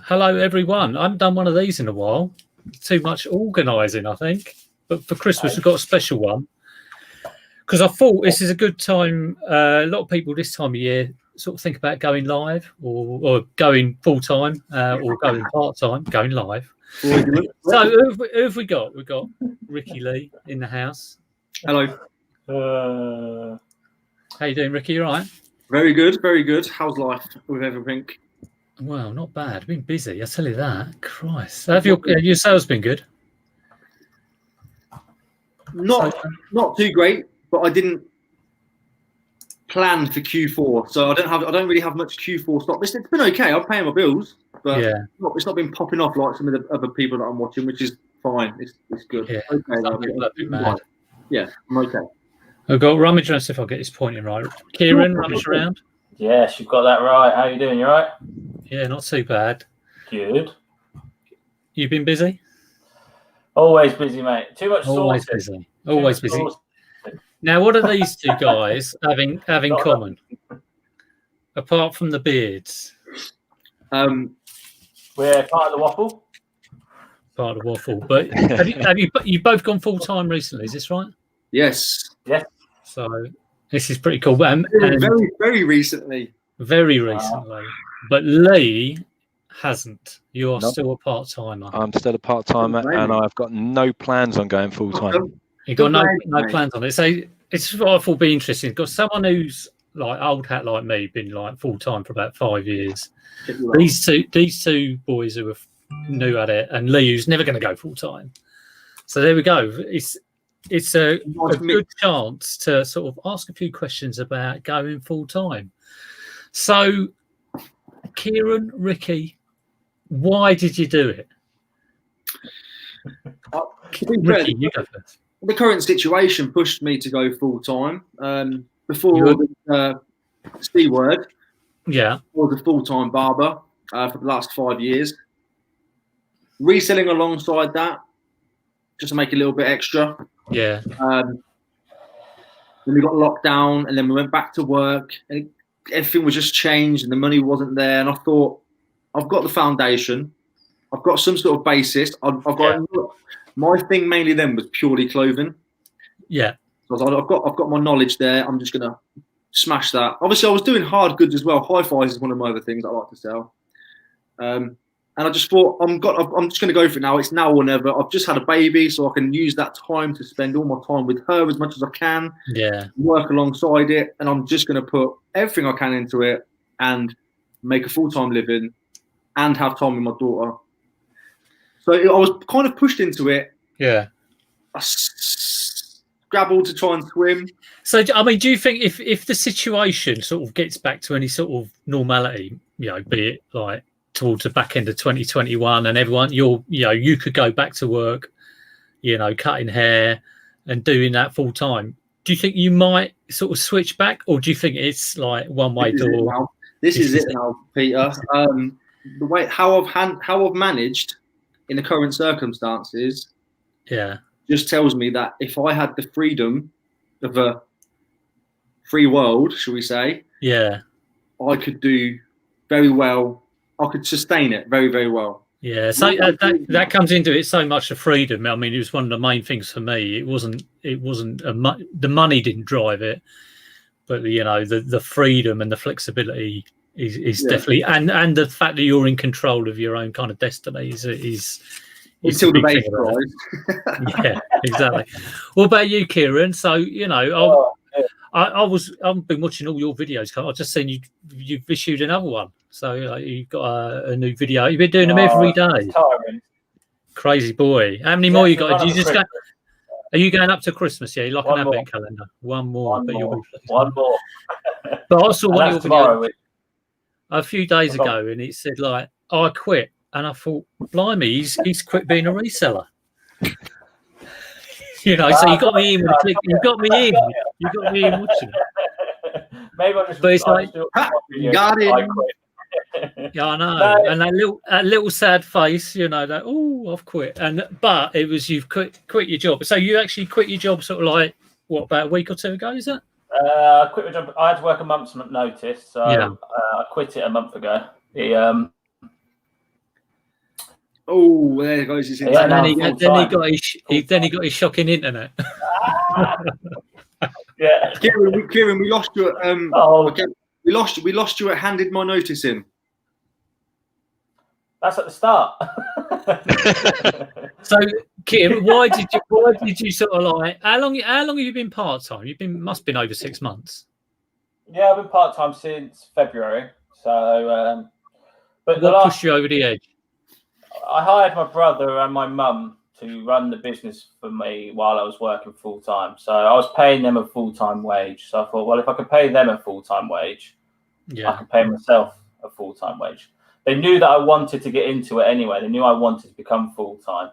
Hello, everyone. I haven't done one of these in a while. Too much organising, I think. But for Christmas, we've got a special one. Because I thought this is a good time. A lot of people this time of year sort of think about going live or going full-time or going part-time, going live. So who have we got? We've got Ricky Lee in the house. Hello. How you doing, Ricky? You all right? Very good, very good. How's life with everything? Well, not bad. I've been busy, I tell you that. Christ. Have your sales been good? Not too great, but I didn't plan for Q4, so I don't really have much Q4 stock. It's been okay. I'm paying my bills, but yeah, it's not been popping off like some of the other people that I'm watching, which is fine. It's good. Yeah. Okay, yeah, I'm okay. I've got rummage around, see if I get this pointing right. Kieran, rummage around. Yes, you've got that right. How you doing? You all right? Yeah, not too bad. Good. You've been busy? Always busy, mate. Too much Always sourcing. busy. Always busy. Now, what are these two guys having common? Apart from the beards. We're part of the waffle. Part of the waffle. But have you both gone full time recently, is this right? Yes. Yes. So this is pretty cool. Very, very recently. Very recently. But Lee hasn't. You are still a part-timer. I'm still a part-timer, and I've got no plans on going full-time. You've got no plans on it. So it's what I thought would be interesting. Got someone who's like old hat like me, been like full-time for about 5 years. These two boys who are new at it, and Lee who's never going to go full-time. So there we go. It's a good chance to sort of ask a few questions about going full-time. So, Kieran, Ricky, why did you do it? Ricky, you go first. The current situation pushed me to go full-time. Before the C word, I was a full-time barber for the last 5 years. Reselling alongside that, just to make a little bit extra. Yeah. Then we got locked down, and then we went back to work, and everything was just changed, and the money wasn't there. And I thought, I've got the foundation, I've got some sort of basis. I've got my thing mainly then was purely clothing. Yeah. So I've got my knowledge there. I'm just gonna smash that. Obviously, I was doing hard goods as well. Hi-Fis is one of my other things I like to sell. And I just thought, I'm just going to go for it now. It's now or never. I've just had a baby, so I can use that time to spend all my time with her as much as I can. Yeah. Work alongside it. And I'm just going to put everything I can into it and make a full-time living and have time with my daughter. So I was kind of pushed into it. Yeah. I scrabbled to try and swim. So, I mean, do you think if the situation sort of gets back to any sort of normality, be it like towards the back end of 2021 and everyone, you could go back to work, cutting hair and doing that full time. Do you think you might sort of switch back, or do you think it's like one way door? This is it now, Peter. The way how I've managed in the current circumstances, just tells me that if I had the freedom of a free world, shall we say, I could do very well. I could sustain it very, very well. Yeah, so that comes into it so much of freedom. I mean, it was one of the main things for me. It wasn't the money didn't drive it, but the freedom and the flexibility is definitely, and the fact that you're in control of your own kind of destiny is until the baby cries. Yeah, exactly. What about you, Kieran? So I've been watching all your videos. I've just seen you've issued another one. So you've got a new video. You've been doing them every day. Tiring. Crazy boy. How many more you got? Are you going up to Christmas? Yeah, like an advent calendar. One more. One more. But I saw one of your videos a few days ago, and it said like, I quit, and I thought, blimey, he's quit being a reseller. So you got me in with the click. You got me in watching it. Maybe I just. But it's like, got it. Yeah, I know. No. And that little sad face, that I've quit. But it was you've quit your job. So you actually quit your job sort of like about a week or two ago, is it? I quit my job. I had to work a month's notice, so I quit it a month ago. Oh, there goes his Yeah, And now then he got his shocking internet. Yeah. Kieran, we lost you at okay, we lost you at handed my notice in. That's at the start. So, Kieran, why did you sort of like? How long have you been part time? Must have been over 6 months. Yeah, I've been part time since February. So, but what pushed you over the edge? I hired my brother and my mum to run the business for me while I was working full time. So I was paying them a full time wage. So I thought, well, if I could pay them a full time wage, I could pay myself a full time wage. They knew that I wanted to get into it anyway. They knew I wanted to become full time.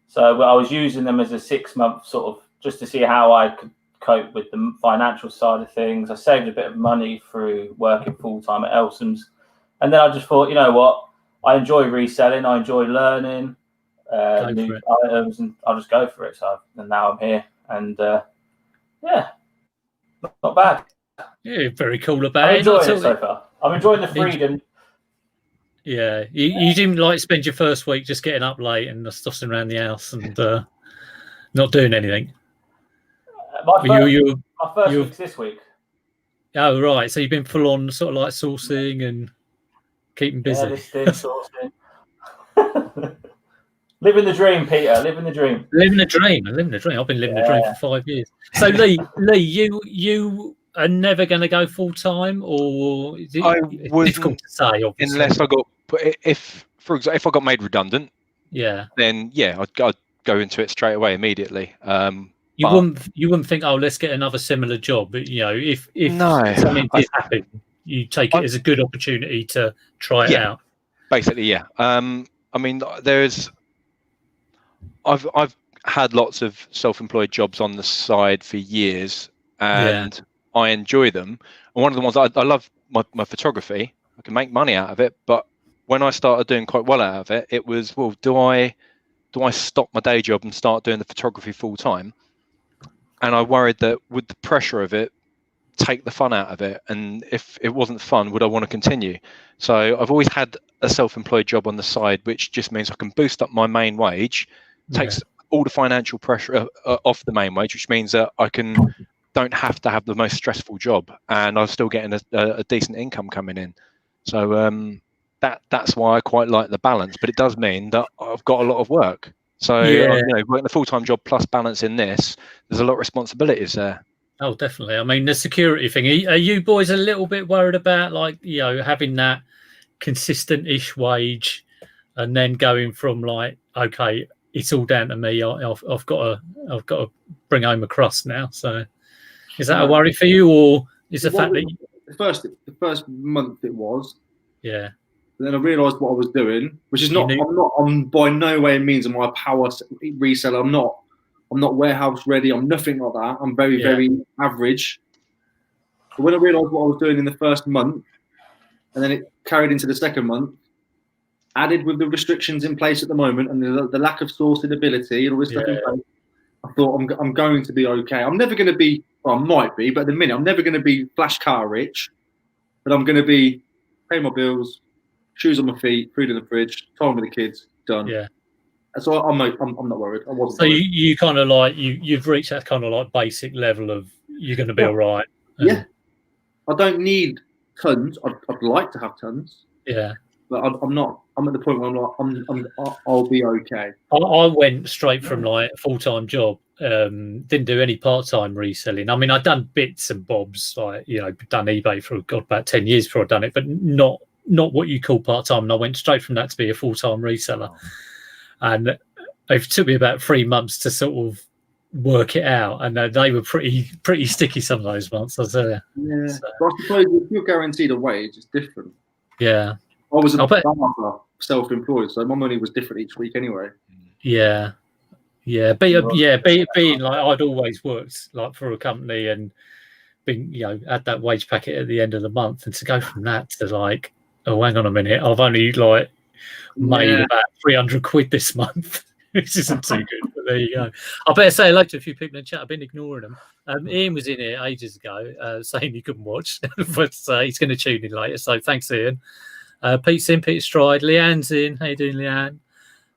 So I was using them as a 6 month sort of just to see how I could cope with the financial side of things. I saved a bit of money through working full time at Elson's. And then I just thought, you know what? I enjoy reselling. I enjoy learning new items, and I'll just go for it. So and now I'm here, and yeah, not bad. Yeah, very cool about I'm it. enjoying it so far. I'm enjoying the freedom. Yeah, you didn't like spend your first week just getting up late and stuffing around the house and not doing anything. My first week's this week. Oh right, so you've been full on sort of like sourcing and keeping busy. Yeah, listing, sourcing. Living the dream, Peter. Living the dream. Living the dream. I've been living the dream for 5 years. So Lee, you are never going to go full time, or it's difficult to say, obviously. Unless I got, for example, if I got made redundant, then I'd go into it straight away immediately. You wouldn't think, oh, let's get another similar job. But if something did happen, you take it as a good opportunity to try it out. Basically, yeah. I mean, I've had lots of self-employed jobs on the side for years, and I enjoy them. And one of the ones I love my photography. I can make money out of it, but when I started doing quite well out of it, it was, well, do I stop my day job and start doing the photography full time? And I worried that would the pressure of it take the fun out of it, and if it wasn't fun, would I want to continue? So I've always had a self-employed job on the side, which just means I can boost up my main wage, takes all the financial pressure off the main wage, which means that I don't have to have the most stressful job, and I'm still getting a decent income coming in. So that's why I quite like the balance, but it does mean that I've got a lot of work. So working a full-time job plus balancing this, there's a lot of responsibilities there. Oh, definitely. I mean, the security thing. Are you boys a little bit worried about, like, having that consistent-ish wage, and then going from like, okay, it's all down to me. I've got to bring home a crust now. So, is that a worry for you, or is the fact that the first month it was? Yeah. Then I realised what I was doing, which is I'm by no way means am I a power reseller. I'm not warehouse ready. I'm nothing like that. I'm very, very average. But when I realised what I was doing in the first month, and then it carried into the second month, added with the restrictions in place at the moment and the lack of sourcing ability and all this stuff in place, I thought I'm going to be okay. I'm never going to be, well, I might be, but at the minute I'm never going to be flash car rich. But I'm going to be paying my bills, shoes on my feet, food in the fridge, time with the kids, done. Yeah. So I'm not worried. I wasn't. So you kind of like you've reached that kind of like basic level of you're going to be all right. Yeah. I don't need tons. I'd like to have tons. Yeah. But I'm not. I'm at the point where I'm like I'll be okay. I went straight from like a full-time job. Didn't do any part-time reselling. I mean, I'd done bits and bobs, like done eBay for about 10 years before I'd done it, but not what you call part-time. And I went straight from that to be a full-time reseller. And it took me about 3 months to sort of work it out, and they were pretty sticky some of those months. I tell you. Yeah, so. But I suppose if you're guaranteed a wage, it's different. Yeah, I was a barber, self-employed, so my money was different each week anyway. Yeah, being like I'd always worked like for a company and been had that wage packet at the end of the month, and to go from that to like, oh, hang on a minute, I've only like made about 300 quid this month, which isn't too good, but there you go. I better say hello to a few people in the chat. I've been ignoring them. Ian was in here ages ago saying he couldn't watch, but he's going to tune in later, so thanks, Ian. Pete's in, Peter Stride, Leanne's in. How you doing, Leanne?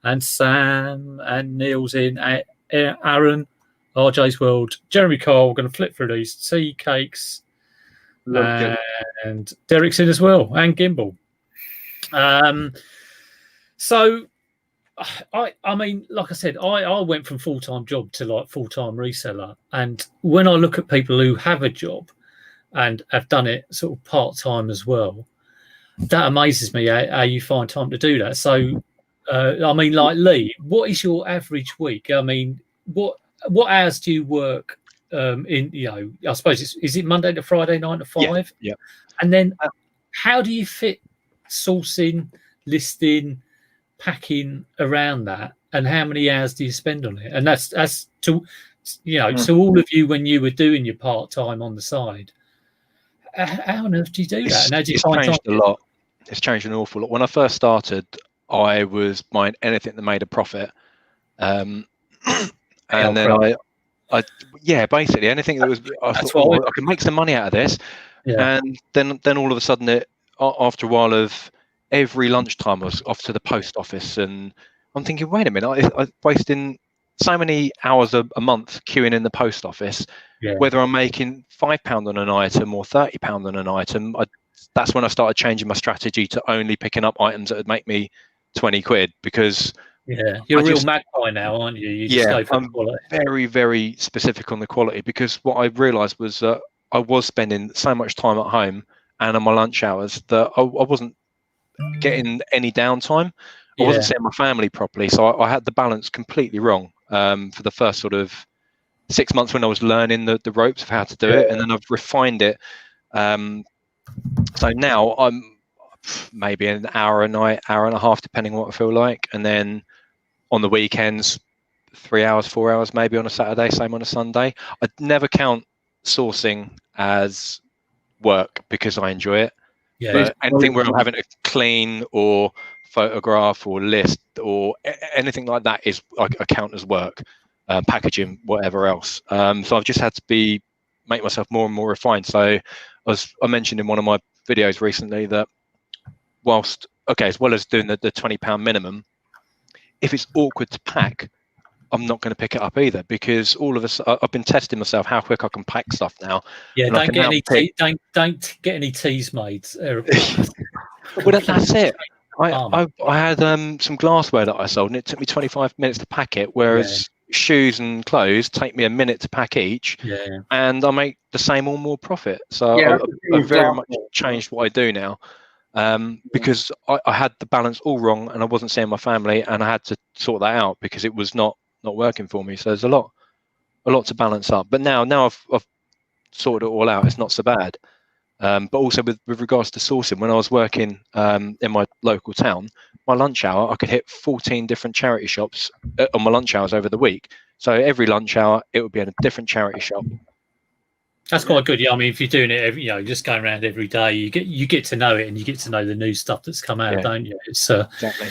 And Sam and Neil's in. Aaron, RJ's World, Jeremy Cole. We're going to flip through these. Tea Cakes, and Derek's in as well, and Gimbal. So, I mean, like I said, I went from full-time job to like full-time reseller, and when I look at people who have a job and have done it sort of part-time as well, that amazes me how you find time to do that. So, I mean, like Lee, what is your average week? I mean, what hours do you work in? You know, I suppose is it Monday to Friday, 9 to 5? Yeah. And then, how do you fit sourcing, listing, packing around that, and how many hours do you spend on it? And that's to, you know, so all of you, when you were doing your part-time on the side, how on earth do you do that? And how do you find changed time? A lot. It's changed an awful lot. When I first started, I was buying anything that made a profit, and then I basically anything that was I thought, I can make some money out of this, and then all of a sudden after a while of every lunchtime I was off to the post office, and I'm thinking, wait a minute, I'm wasting so many hours a month queuing in the post office, whether I'm making £5 on an item or £30 on an item. That's when I started changing my strategy to only picking up items that would make me 20 quid, because you're a real magpie now, aren't you? You just go for the quality. Very, very specific on the quality, because what I realized was that I was spending so much time at home and on my lunch hours that I wasn't getting any downtime. I wasn't seeing my family properly, so I had the balance completely wrong for the first sort of 6 months when I was learning the ropes of how to do it, and then I've refined it. So now I'm maybe an hour a night, hour and a half, depending on what I feel like, and then on the weekends 3 hours, 4 hours maybe on a Saturday, same on a Sunday. I never count sourcing as work because I enjoy it. But anything where I'm having to clean or photograph or list or anything like that is I count as work, packaging, whatever else. So I've just had to make myself more and more refined. So I mentioned in one of my videos recently that as well as doing the £20 minimum, if it's awkward to pack, I'm not going to pick it up either, because I've been testing myself how quick I can pack stuff now. Don't get any teas made. Well, that's it. I had some glassware that I sold, and it took me 25 minutes to pack it, whereas shoes and clothes take me a minute to pack each, and I make the same or more profit. So I've very much changed what I do now, because I had the balance all wrong, and I wasn't seeing my family, and I had to sort that out because it was not working for me. So there's a lot to balance up. But now I've sorted it all out. It's not so bad. But also with regards to sourcing, when I was working in my local town, my lunch hour, I could hit 14 different charity shops on my lunch hours over the week. So every lunch hour, it would be in a different charity shop. That's quite good. Yeah, I mean, if you're doing it, just going around every day, you get to know it, and you get to know the new stuff that's come out, don't you? It's exactly.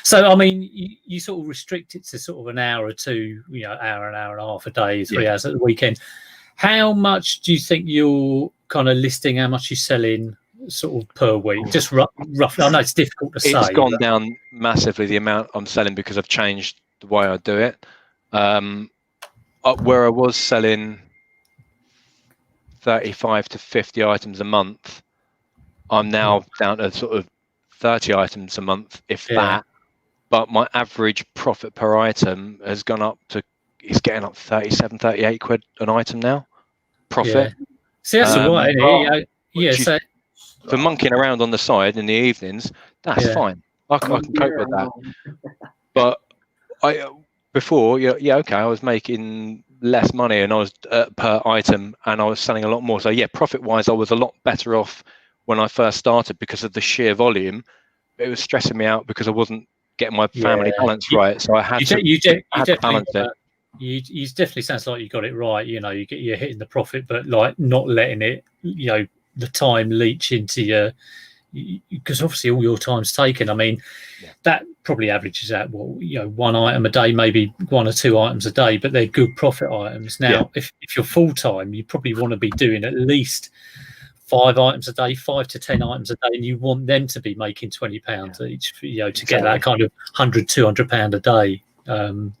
So, I mean, you sort of restrict it to sort of an hour or two, hour and a half a day, 3 hours at the weekend. How much do you think you're kind of listing, how much you're selling sort of per week? Just roughly. I know it's difficult to say. It's gone down massively, the amount I'm selling, because I've changed the way I do it. Where I was selling 35 to 50 items a month, I'm now down to sort of 30 items a month, if that. But my average profit per item has gone up to, it's getting up 37, 38 quid an item now. Profit. See, that's all right. So for monkeying around on the side in the evenings, that's fine. I can cope with that. But before, I was making less money, and I was per item, and I was selling a lot more. So profit-wise, I was a lot better off when I first started because of the sheer volume. It was stressing me out because I wasn't getting my family balance right, so I had to balance it. You definitely sounds like you got it right. You're hitting the profit, but like not letting it, the time leach into your, because obviously all your time's taken. I mean, that probably averages out one item a day, maybe 1 or 2 items a day, but they're good profit items. Now, if you're full time, you probably want to be doing at least 5 items a day, 5 to 10 items a day, and you want them to be making £20 each, to get that kind of £100-200 a day. And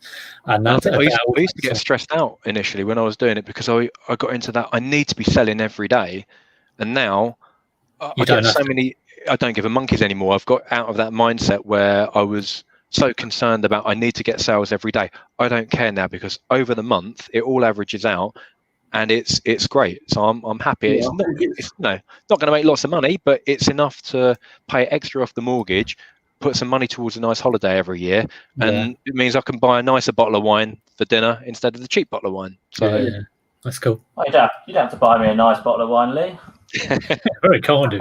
that, I used to get stressed out initially when I was doing it, because I got into that. I need to be selling every day, and now I get so many. I don't give a monkeys anymore. I've got out of that mindset where I was so concerned about I need to get sales every day. I don't care now, because over the month it all averages out, and it's great. So I'm happy. Yeah. It's not going to make lots of money, but it's enough to pay extra off the mortgage, put some money towards a nice holiday every year, and it means I can buy a nicer bottle of wine for dinner instead of the cheap bottle of wine. So that's cool. Oh, you don't have to buy me a nice bottle of wine, Lee. Very kind of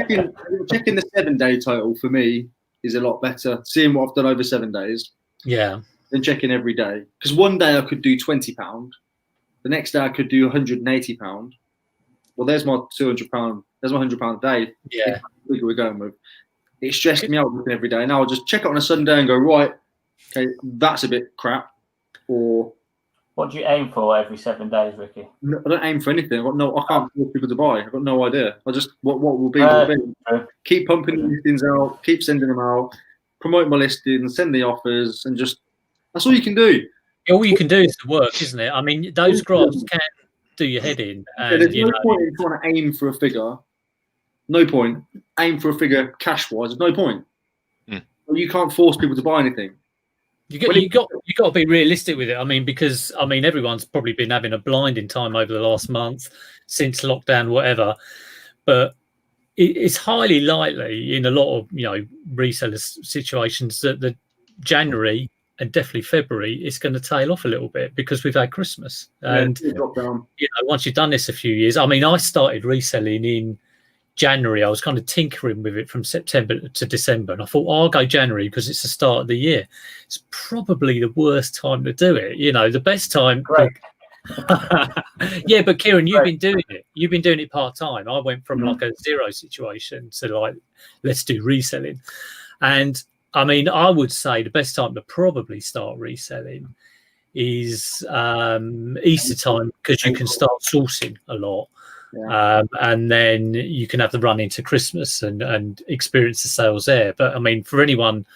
you. Checking the 7-day total for me is a lot better. Seeing what I've done over 7 days. Yeah. Than checking every day. Because one day I could do £20. The next day I could do £180. Well, there's my £200. There's my £100 a day. Yeah. Figure we're going with. It stressed me out looking every day. Now I'll just check it on a Sunday and go, right, okay, that's a bit crap. Or what do you aim for every 7 days, Ricky? No, I don't aim for anything. I can't force people to buy. I've got no idea. I just what will be will be. Keep pumping the listings out, keep sending them out, promote my listings, send the offers, and just that's all you can do. All you can do is the work, isn't it? I mean, those graphs can do your head in. And, there's no point in trying to aim for a figure. No point. Aim for a figure cash-wise. There's no point. You can't force people to buy anything. You got to be realistic with it. I mean, because everyone's probably been having a blinding time over the last month since lockdown, whatever. But it's highly likely in a lot of reseller situations that the January and definitely February is going to tail off a little bit because we've had Christmas. And once you've done this a few years, I started reselling in January. I was kind of tinkering with it from September to December, and I thought, I'll go January because it's the start of the year. It's probably the worst time to do it. The best time. Yeah, but Kieran, you've been doing it. You've been doing it part time. I went from like a zero situation to like, let's do reselling. And I would say the best time to probably start reselling is Easter time, because you can start sourcing a lot. Yeah. And then you can have the run into Christmas and experience the sales there. But for anyone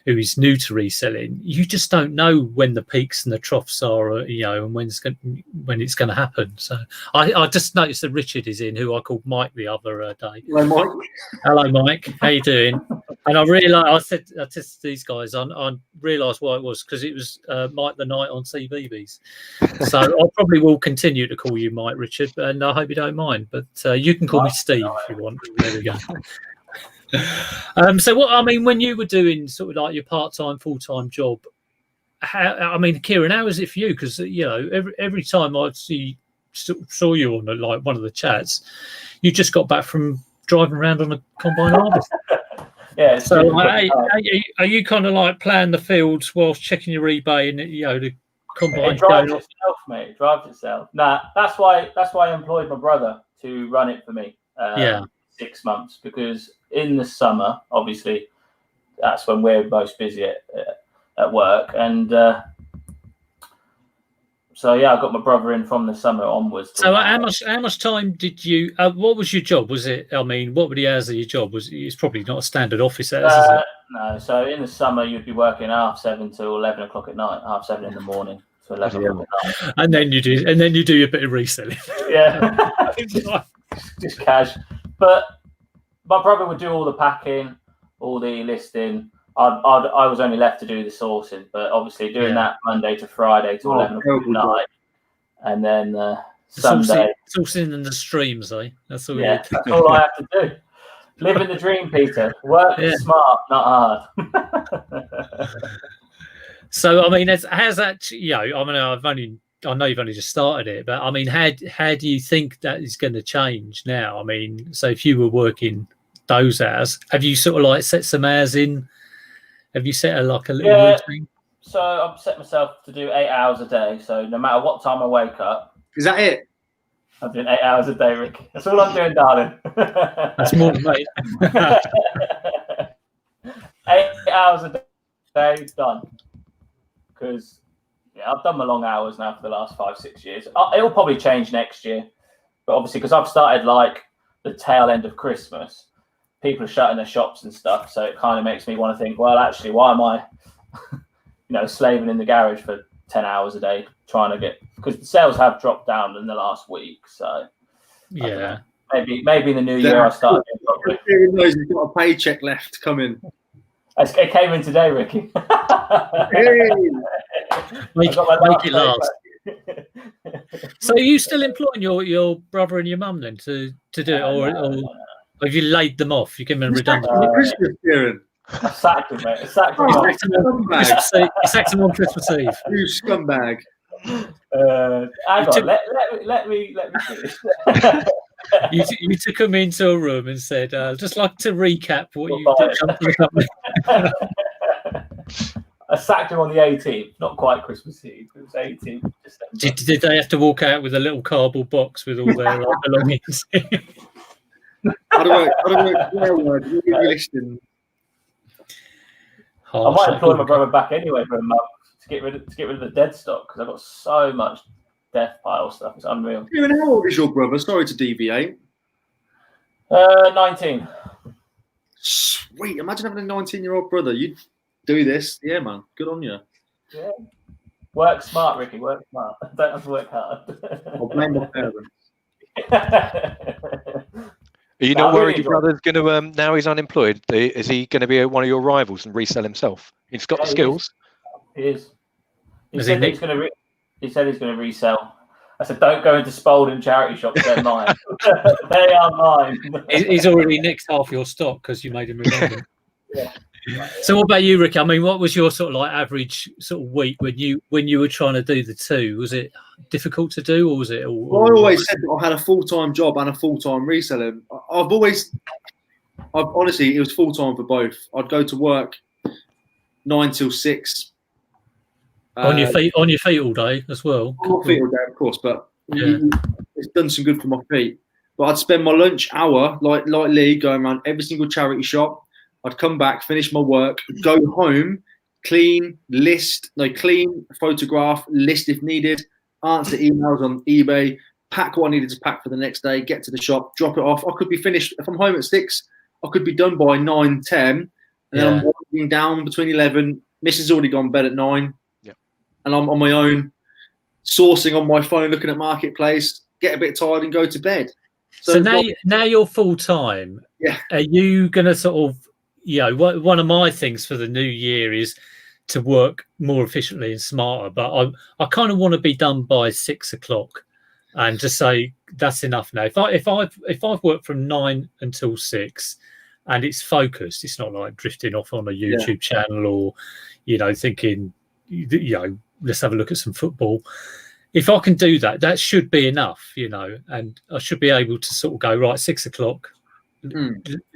who is new to reselling, you just don't know when the peaks and the troughs are, and when it's going to happen. So I just noticed that Richard is in, who I called Mike the other day. Hello, Mike. Hello, Mike. How you doing? And I realised, I tested these guys. I realised why it was, because it was Mike the Knight on CBeebies. So I probably will continue to call you Mike, Richard, and I hope you don't mind. But you can call me Steve if you want. There we go. So when you were doing sort of like your part-time, full-time job, Kieran, how was it for you? Because every time I saw you on like one of the chats, you just got back from driving around on a combine harvester. Yeah. So are you kind of like playing the fields whilst checking your eBay and the combine? It drives itself, mate. It drives itself. Nah, that's why I employed my brother to run it for me. 6 months, because in the summer, obviously, that's when we're most busy at work, and so I got my brother in from the summer onwards. So how much time did you? What was your job? Was it? What were the hours of your job? It's probably not a standard office hours, is it? No. So in the summer, you'd be working 7:30 till 11 o'clock at night, 7:30 in the morning to 11 o'clock at night, and then you do a bit of reselling. Yeah, just cash. But my brother would do all the packing, all the listing. I was only left to do the sourcing, but obviously doing that Monday to Friday to 11 o'clock at night, and then Sunday. Sourcing in the streams, eh? That's all. Yeah, that's all I have to do. Living the dream, Peter. Work smart, not hard. So how's that? I know you've only just started it, but how do you think that is going to change now? So if you were working those hours, have you sort of like set some hours in? Have you set a little routine? So I've set myself to do 8 hours a day. So no matter what time I wake up. Is that it? I'm doing 8 hours a day, Rick. That's all I'm doing, darling. That's more than me. 8 hours a day, done. Because I've done my long hours now for the last 5-6 years. It'll probably change next year, But obviously, because I've started like the tail end of Christmas, people are shutting their shops and stuff. So it kind of makes me want to think, well, actually, why am I, slaving in the garage for 10 hours a day trying to get, because the sales have dropped down in the last week. So yeah, maybe in the new year I start getting properly. Kieran knows he's got a paycheck left coming. It came in today, Ricky. Hey. Make it last. So are you still employing your brother and your mum then to do it, or have you laid them off? You give them a redundancy? Christmas, Kieran. I sacked him, mate. I sacked him. You sacked him on Christmas Eve. You scumbag. Hang on, let me finish. You took him into a room and said, just like to recap what you did come to the company. I sacked him on the 18th, not quite Christmas Eve. It was 18th December. Did they have to walk out with a little cardboard box with all their belongings? I don't know. I might employ my brother back anyway for a month to get rid of the dead stock, because I've got so much death pile stuff. It's unreal. Kieran, how old is your brother? Sorry to deviate. 19. Sweet. Imagine having a 19-year-old brother. You'd do this. Yeah, man. Good on you. Yeah. Work smart, Ricky. Work smart. Don't have to work hard. I'll blame my parents. Are you not worried your brother's going to, now he's unemployed, is he going to be one of your rivals and resell himself? He's got the skills. He is. He said he's going to resell. I said, don't go into Spalding charity shops. They're mine. They are mine. He's already nicked half your stock because you made him redundant. Yeah. So what about you, Ricky? I mean, what was your sort of like average sort of week when you were trying to do the two? Was it difficult to do, or was it all? Well, I always said that I had a full-time job and a full-time reselling. I've honestly, it was full-time for both. I'd go to work 9 till 6. On your feet all day as well. On my feet all day, of course, but it's done some good for my feet. But I'd spend my lunch hour, like Lee, going around every single charity shop. I'd come back, finish my work, go home, clean, photograph, list if needed, answer emails on eBay, pack what I needed to pack for the next day, get to the shop, drop it off. I could be finished. If I'm home at 6, I could be done by 9, 10. And then I'm walking down between 11. Mrs. has already gone to bed at 9. Yeah. And I'm on my own, sourcing on my phone, looking at Marketplace, get a bit tired and go to bed. So now you're full time. Yeah. Are you going to sort of, one of my things for the new year is to work more efficiently and smarter, but I kind of want to be done by 6 o'clock and just say that's enough now. If I've worked from 9 until 6 and it's focused, it's not like drifting off on a YouTube channel or, thinking, let's have a look at some football. If I can do that, that should be enough, and I should be able to sort of go, right, 6 o'clock,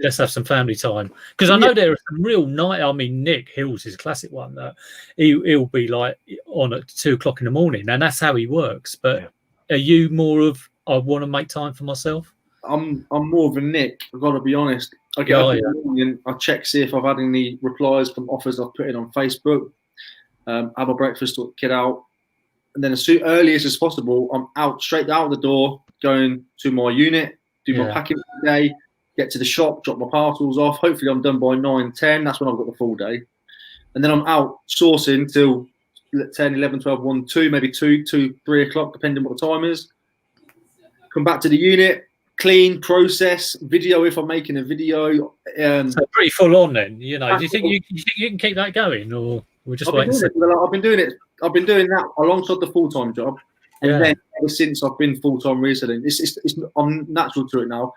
let's have some family time. Because I know there are some real Nick Hills is a classic one that he'll be like on at 2 o'clock in the morning, and that's how he works. But are you more of, I want to make time for myself? I'm more of a Nick, I've got to be honest. I get up in the morning, I check, see if I've had any replies from offers I've put in on Facebook, have a breakfast, sort the kid out, and then as earliest as possible, I'm out straight out the door, going to my unit, do my packing for the day, get to the shop, drop my parcels off. Hopefully I'm done by 9, 10. That's when I've got the full day. And then I'm out sourcing till 10, 11, 12, 1, 2, maybe 2, 3 o'clock, depending on what the time is. Come back to the unit, clean, process, video if I'm making a video. So pretty full on then, do you think you can keep that going, or we're just waiting? I've been doing it. I've been doing that alongside the full-time job. And then ever since I've been full-time reselling, I'm natural to it now.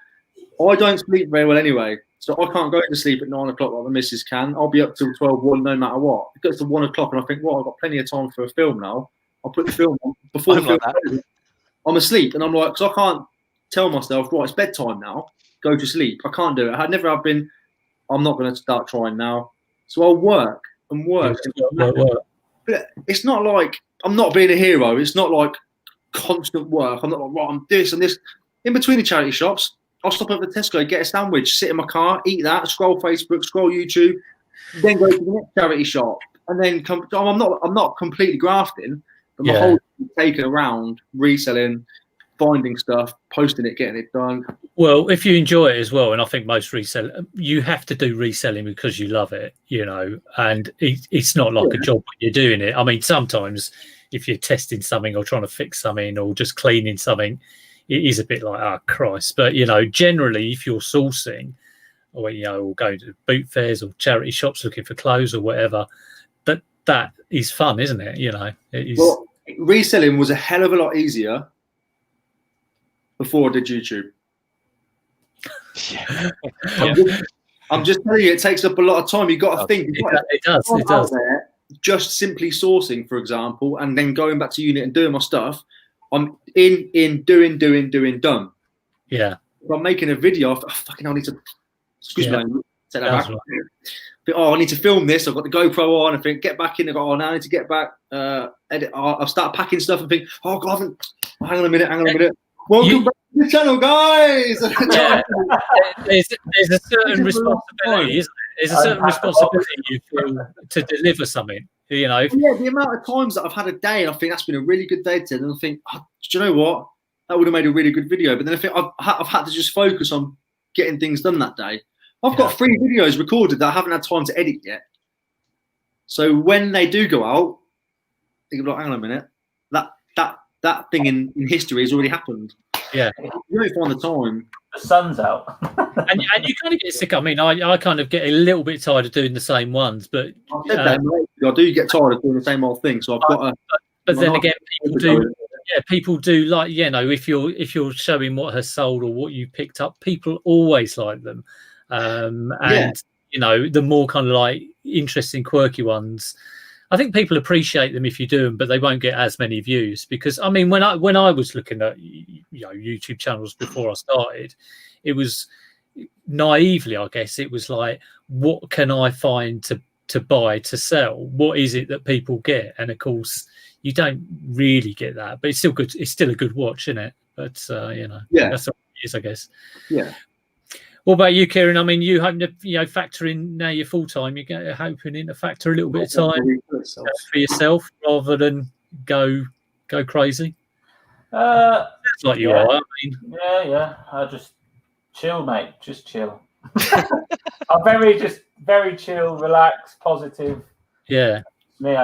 I don't sleep very well anyway, so I can't go to sleep at 9 o'clock like the missus can. I'll be up till 12, 1 no matter what. It gets to 1 o'clock and I think, I've got plenty of time for a film now. I'll put the film on. Before the film goes, I'm asleep, and I'm like, because I can't tell myself, right, it's bedtime now, go to sleep. I can't do it. I'm not going to start trying now. So I'll work and work. But it's not like I'm not being a hero. It's not like constant work. I'm not like, right, I'm this and this. In between the charity shops, I'll stop at the Tesco, get a sandwich, sit in my car, eat that, scroll Facebook, scroll YouTube, then go to the next charity shop, and then come. I'm not completely grafting, but my whole day taken around reselling, finding stuff, posting it, getting it done. Well, if you enjoy it as well, and I think most resell, you have to do reselling because you love it, you know, and it's not like a job when you're doing it. I mean, sometimes if you're testing something or trying to fix something or just cleaning something, it is a bit like, oh, Christ. But, you know, generally, if you're sourcing or, you know, or going to boot fairs or charity shops looking for clothes or whatever, that is fun, isn't it? You know, it is. Well, reselling was a hell of a lot easier before I did YouTube. Yeah. I'm just telling you, it takes up a lot of time. You've got to think. It does. There, just simply sourcing, for example, and then going back to unit and doing my stuff. I'm in doing, done. Yeah. If I'm making a video, I need to, excuse me, take that back. Right. Oh, I need to film this. I've got the GoPro on. I think, get back in. I go, oh, now I need to get back, edit. I'll start packing stuff and think, oh, God, hang on a minute. Welcome back to the channel, guys. There's a certain responsibility, isn't there? There's a certain responsibility you feel to deliver something, you know. Yeah, the amount of times that I've had a day and I think that's been a really good day today, and I think, oh, do you know what? That would have made a really good video. But then I think I've had to just focus on getting things done that day. I've got 3 videos recorded that I haven't had time to edit yet. So when they do go out, they go, like, hang on a minute, that thing in history has already happened. Yeah. You don't find the time. The sun's out. and you kind of get sick. I mean, I kind of get a little bit tired of doing the same ones, but I do get tired of doing the same old thing. So I've got to. But then again, people do like, you know, if you're showing what has sold or what you picked up, people always like them. You know, the more kind of like interesting, quirky ones, I think people appreciate them if you do them, but they won't get as many views because, I mean, when I was looking at, you know, YouTube channels before I started, it was naively, I guess, it was like, what can I find to buy, to sell? What is it that people get? And of course, you don't really get that, but it's still good. It's still a good watch, isn't it? But you know, that's what it is, I guess. Yeah. What about you, Kieran? I mean, you hope to, you know, factor in now you're full time. You're hoping in to factor a little bit of time for yourself rather than go crazy. Sounds like you are. I mean, yeah. I just chill, mate. Just chill. I'm very chill, relaxed, positive. Yeah. Me,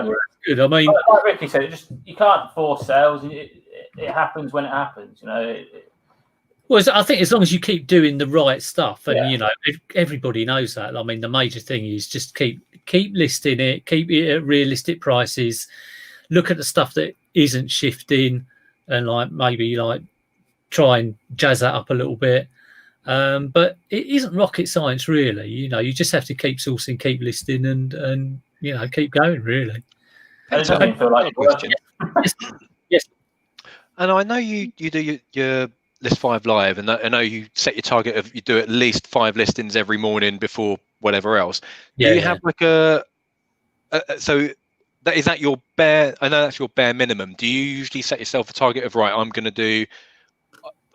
good. I mean, like Ricky said, you can't force sales. It happens when it happens. You know. Well, I think as long as you keep doing the right stuff, and you know, everybody knows that. I mean, the major thing is just keep listing it, keep it at realistic prices. Look at the stuff that isn't shifting, and like maybe like try and jazz that up a little bit. But it isn't rocket science, really. You know, you just have to keep sourcing, keep listing, and you know, keep going. Really. It doesn't feel like Yes. And I know you do your List 5 Live, and I know you set your target of you do at least 5 listings every morning before whatever else. Do you have like so that is that your bare? I know that's your bare minimum. Do you usually set yourself a target of, right, I'm going to do?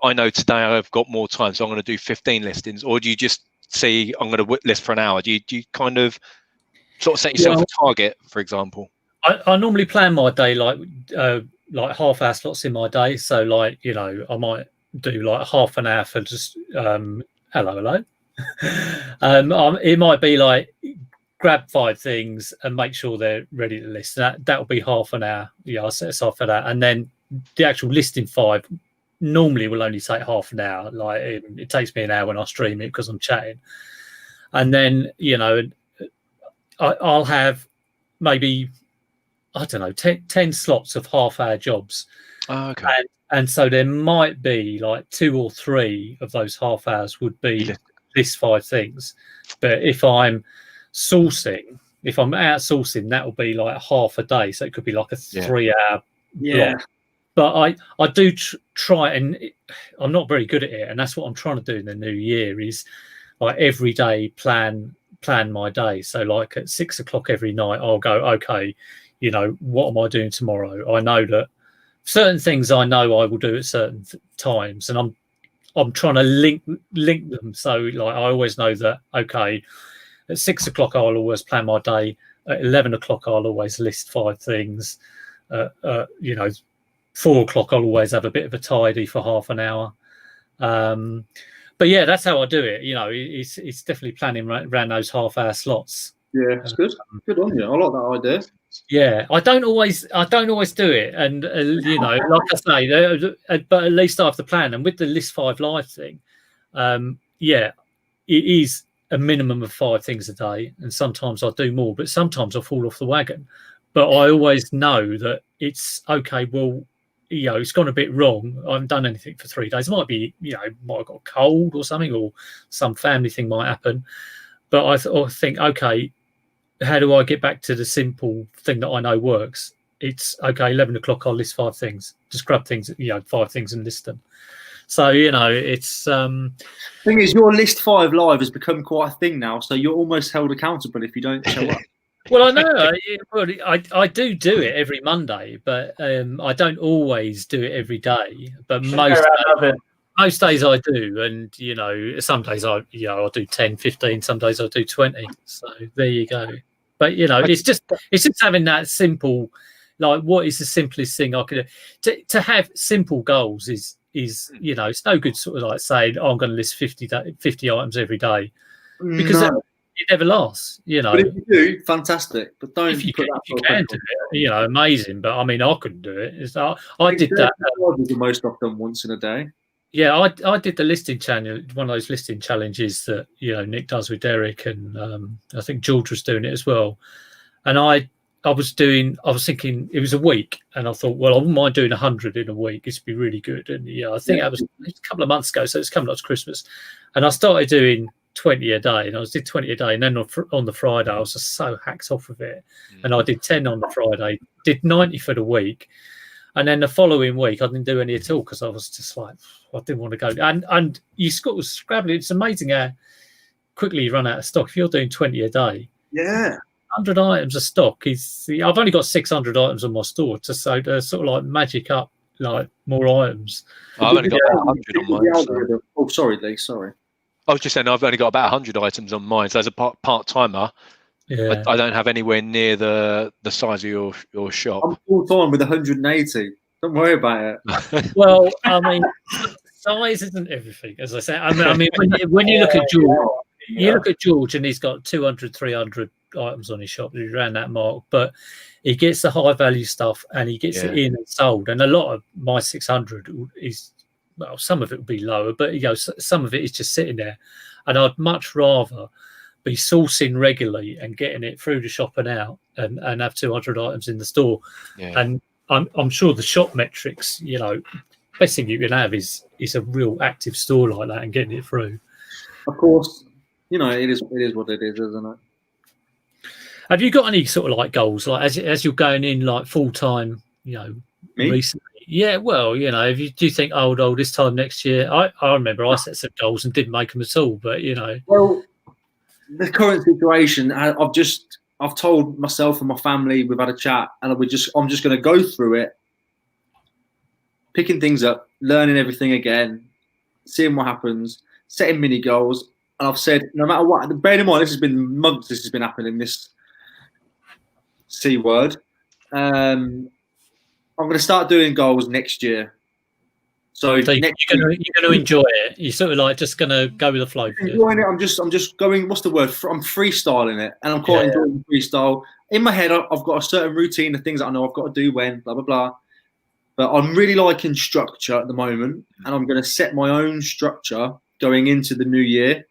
I know today I've got more time, so I'm going to do 15 listings, or do you just say I'm going to list for an hour? Do you kind of sort of set yourself a target, for example? I normally plan my day like half-hour slots in my day. So like, you know, I might do like half an hour for just hello. It might be like grab 5 things and make sure they're ready to list. That'll be half an hour. Yeah, I'll set aside for that. And then the actual listing 5 normally will only take half an hour. Like it takes me an hour when I stream it because I'm chatting. And then, you know, I'll have maybe, I don't know, 10 slots of half-hour jobs. Oh, okay. And so there might be like 2 or 3 of those half hours would be list 5 things. But if I'm sourcing, if I'm out sourcing, that will be like half a day. So it could be like a 3-hour block. But I do try, and I'm not very good at it. And that's what I'm trying to do in the new year is like every day plan my day. So like at 6 o'clock every night, I'll go, okay, you know, what am I doing tomorrow? I know that certain things I know I will do at certain times, and I'm trying to link them. So like I always know that, okay, at 6 o'clock I'll always plan my day. At 11 o'clock I'll always list 5 things. You know, 4 o'clock, I'll always have a bit of a tidy for half an hour. But yeah, that's how I do it. You know, it's definitely planning around those half-hour slots. Yeah, it's good. Good on you. I like that idea. Yeah, I don't always do it, and you know, like I say, but at least I have the plan. And with the List 5 Live thing, yeah, it is a minimum of 5 things a day, and sometimes I do more, but sometimes I fall off the wagon. But I always know that it's okay. Well, you know, it's gone a bit wrong. I haven't done anything for 3 days. It might be, you know, might have got a cold or something, or some family thing might happen. But I think, okay, how do I get back to the simple thing that I know works? It's okay, 11 o'clock, I'll list 5 things. Just grab things, you know, 5 things and list them. So, you know, it's... thing is, your List 5 Live has become quite a thing now, so you're almost held accountable if you don't show up. Well, I know. I do it every Monday, but I don't always do it every day. But most days I do, and you know, some days I'll do 10, 15. Some days I'll do 20. So there you go. But you know, it's just having that simple, like, what is the simplest thing I could do? To have simple goals is you know, it's no good sort of like saying, oh, I'm going to list 50 items every day, because it never lasts, you know. But if you do, fantastic. But don't. If you can do it, you know, amazing. But I mean, I couldn't do it. I did that. The most I've done once in a day. Yeah, I did the listing challenge, one of those listing challenges that, you know, Nick does with Derek, and I think George was doing it as well. And I was thinking it was a week, and I thought, well, I wouldn't mind doing 100 in a week. It'd be really good. And yeah, I think that was a couple of months ago, so it's coming up to Christmas, and I started doing 20 a day, and I did 20 a day, and then on the Friday I was just so hacked off of it, and I did 10 on the Friday, did 90 for the week, and then the following week I didn't do any at all because I was just like, I didn't want to go. And you sort of scrabble. It's amazing how quickly you run out of stock if you're doing 20 a day. Yeah, 100 items of stock is. I've only got 600 items on my store, so to sort of like magic up like more items. I've only got about 100 on mine. So. Oh, sorry, Lee. Sorry. I was just saying I've only got about 100 items on mine. So as a part-timer, yeah. I don't have anywhere near the size of your shop. I'm full-time with 180. Don't worry about it. Well, I mean, size isn't everything, as I say. I mean, when you look at George, and he's got 200, 300 items on his shop, he's around that mark, but he gets the high-value stuff, and he gets it in and sold. And a lot of my 600 is... Well, some of it will be lower, but you know, some of it is just sitting there, and I'd much rather be sourcing regularly and getting it through the shop and out, and have 200 items in the store. Yeah. And I'm sure the shop metrics, you know, best thing you can have is a real active store like that and getting it through. Of course, you know, it is what it is, isn't it? Have you got any sort of like goals, like as you're going in like full time, you know, recently? Yeah, well, you know, do you think, oh, this time next year? I remember I set some goals and didn't make them at all, but you know. Well, the current situation, I've told myself and my family, we've had a chat, and I'm just going to go through it, picking things up, learning everything again, seeing what happens, setting mini goals, and I've said no matter what. Bear in mind, this has been months. This has been happening. This C word. I'm going to start doing goals next year. So you're going to enjoy it. You're sort of like just going to go with the flow. Enjoying it. I'm just going. What's the word? I'm freestyling it, and I'm quite enjoying the freestyle. In my head, I've got a certain routine of things that I know I've got to do when, blah blah blah. But I'm really liking structure at the moment, and I'm going to set my own structure going into the new year,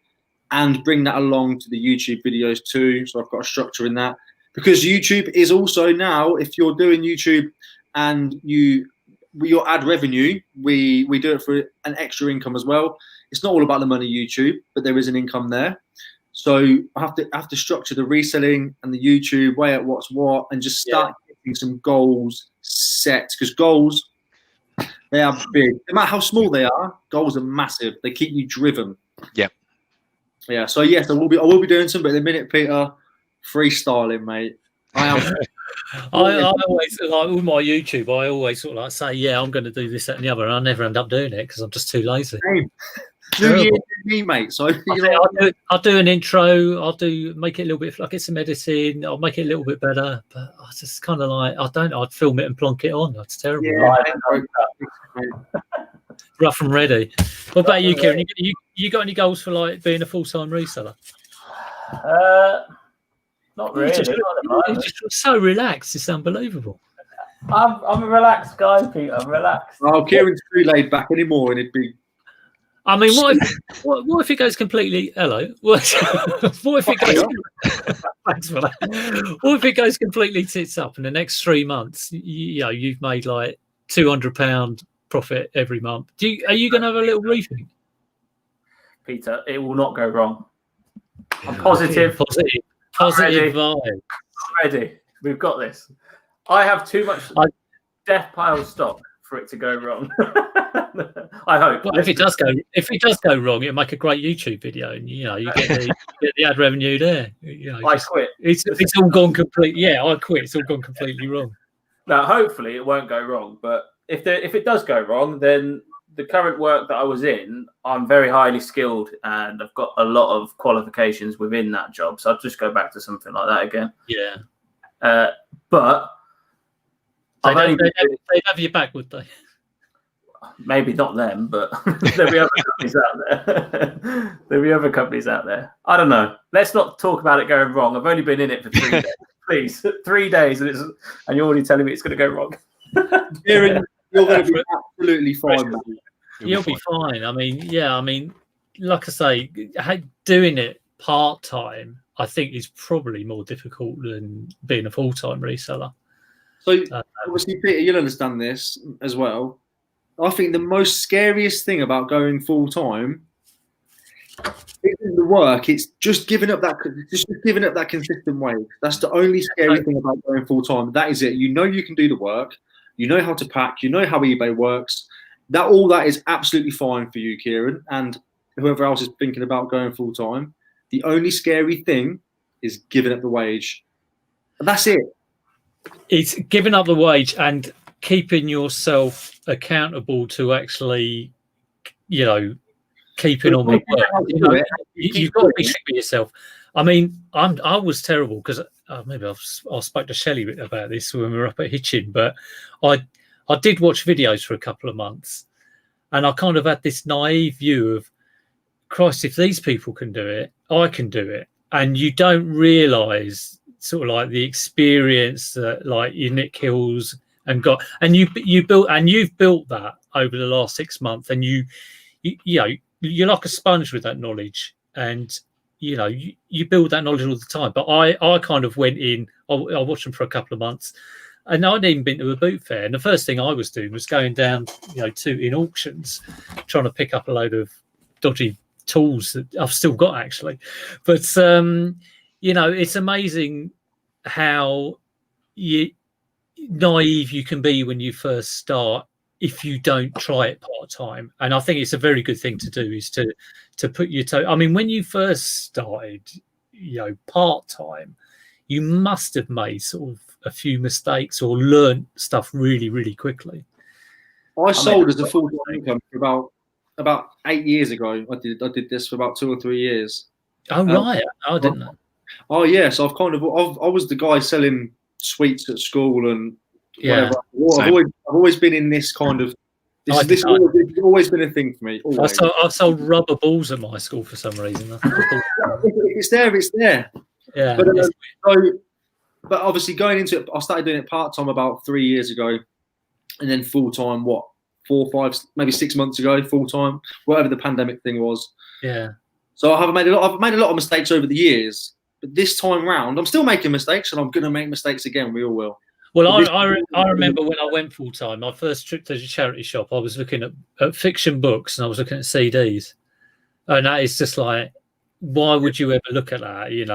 and bring that along to the YouTube videos too. So I've got a structure in that, because YouTube is also now, if you're doing YouTube and your ad revenue, we do it for an extra income as well. It's not all about the money, YouTube, but there is an income there. So I have to structure the reselling and the YouTube, weigh out what's what, and just start getting some goals set, because goals, they are big. No matter how small they are, goals are massive. They keep you driven. Yeah. Yeah. So yes, I will be doing some, but at the minute, Peter, freestyling, mate. I am. I always, like with my YouTube, I always sort of like say, yeah, I'm going to do this, that, and the other, and I never end up doing it because I'm just too lazy. New year, me, mate. So I'll do an intro. I'll make it a little bit like it's some editing. I'll make it a little bit better. But I just kind of like I'd film it and plonk it on. That's terrible. Yeah, rough and ready. What about you, Kieran? You got any goals for like being a full-time reseller? Not really. You just look so relaxed. It's unbelievable. I'm a relaxed guy, Pete. I'm relaxed. Oh, Kieran's too laid back anymore, and it'd be. I mean, what if it goes completely? Hello. What if it goes? Thanks for that. What if it goes completely tits up in the next 3 months? You've made like £200 profit every month. Are you going to have a little rethink? Peter, it will not go wrong. I'm positive. Positive vibe. I'm ready. We've got this. I have too much death pile stock for it to go wrong. I hope. Well, if it does go wrong, it'll make a great YouTube video, and you get the ad revenue there. I quit. It's all gone completely. Yeah, I quit. It's all gone completely wrong. Now, hopefully, it won't go wrong. But if it does go wrong, then the current work that I was in, I'm very highly skilled, and I've got a lot of qualifications within that job. So I'll just go back to something like that again. Yeah. But they'd have you back, would they? Maybe not them, but there'll be other companies out there. There'll be other companies out there. I don't know. Let's not talk about it going wrong. I've only been in it for 3 days. Please, 3 days, and you're already telling me it's going to go wrong. You're going to be absolutely fine. You'll be fine. I mean, like I say, doing it part-time, I think, is probably more difficult than being a full-time reseller. So, obviously, Peter, you'll understand this as well. I think the most scariest thing about going full-time isn't the work. It's just giving up that consistent wage. That's the only scary thing about going full-time. That is it. You know you can do the work. You know how to pack. You know how eBay works. All that is absolutely fine for you, Kieran, and whoever else is thinking about going full-time. The only scary thing is giving up the wage. And that's it. It's giving up the wage and keeping yourself accountable to actually, keeping on with work. You've got to be strict with yourself. I mean, I was terrible because maybe I spoke to Shelley about this when we were up at Hitchin, but I did watch videos for a couple of months, and I kind of had this naive view of, Christ, if these people can do it, I can do it. And you don't realise sort of like the experience that like your Nick Hills you've built that over the last 6 months, and you're like a sponge with that knowledge, and you build that knowledge all the time. But I kind of went in. I watched them for a couple of months, and I'd even been to a boot fair, and the first thing I was doing was going down, in auctions, trying to pick up a load of dodgy tools that I've still got actually. But it's amazing how naive you can be when you first start if you don't try it part-time. And I think it's a very good thing to do, is to put your toe. I mean, when you first started, part-time, you must have made sort of a few mistakes or learned stuff really, really quickly. I sold as a full-time income for about 8 years ago. I did this for about 2 or 3 years. Oh, right. I didn't know. Oh, yeah. So I was the guy selling sweets at school and whatever. I've always been in this kind of. This has always been a thing for me. I sold rubber balls at my school for some reason. It's there. It's there. Yeah. But obviously going into it, I started doing it part time about 3 years ago, and then full time 4, 5, maybe 6 months ago, full time, whatever the pandemic thing was. Yeah. So I've made a lot of mistakes over the years, but this time round, I'm still making mistakes, and I'm going to make mistakes again. We all will. Well, I remember when I went full time, my first trip to the charity shop, I was looking at fiction books and I was looking at CDs, and that is just like, why would you ever look at that? You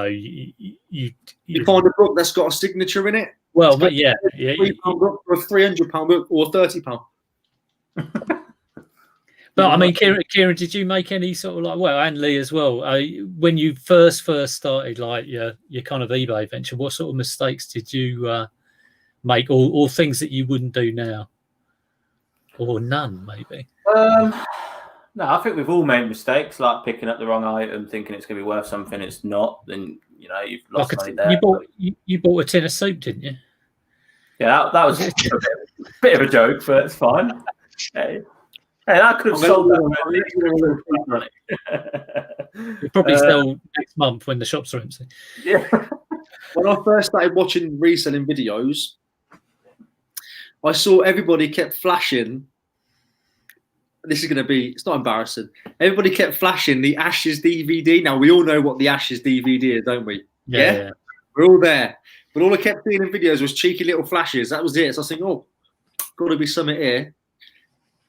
find a book that's got a signature in it. Well, but yeah, £3 book or a £300 book or £30. But I mean, Kieran, did you make any sort of and Lee as well, when you first started like your kind of eBay venture, what sort of mistakes did you make, or things that you wouldn't do now, or none maybe? No, I think we've all made mistakes, like picking up the wrong item, thinking it's going to be worth something it's not. Then you've lost money there. You bought a tin of soup, didn't you? Yeah, that was a bit of a joke, but it's fine. Hey, that could have sold that. You'll probably sell next month when the shops are empty. Yeah. When I first started watching reselling videos, I saw everybody kept flashing. This is going to be, it's not embarrassing. Everybody kept flashing the Ashes DVD. Now, we all know what the Ashes DVD is, don't we? Yeah. We're all there. But all I kept seeing in videos was cheeky little flashes. That was it. So I was thinking, oh, got to be something here.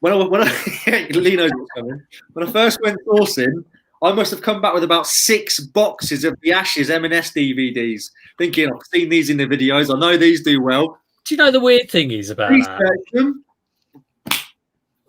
When I Lee knows what's coming. When I first went sourcing, I must have come back with about 6 boxes of the Ashes M&S DVDs, thinking, I've seen these in the videos. I know these do well. Do you know the weird thing is about that?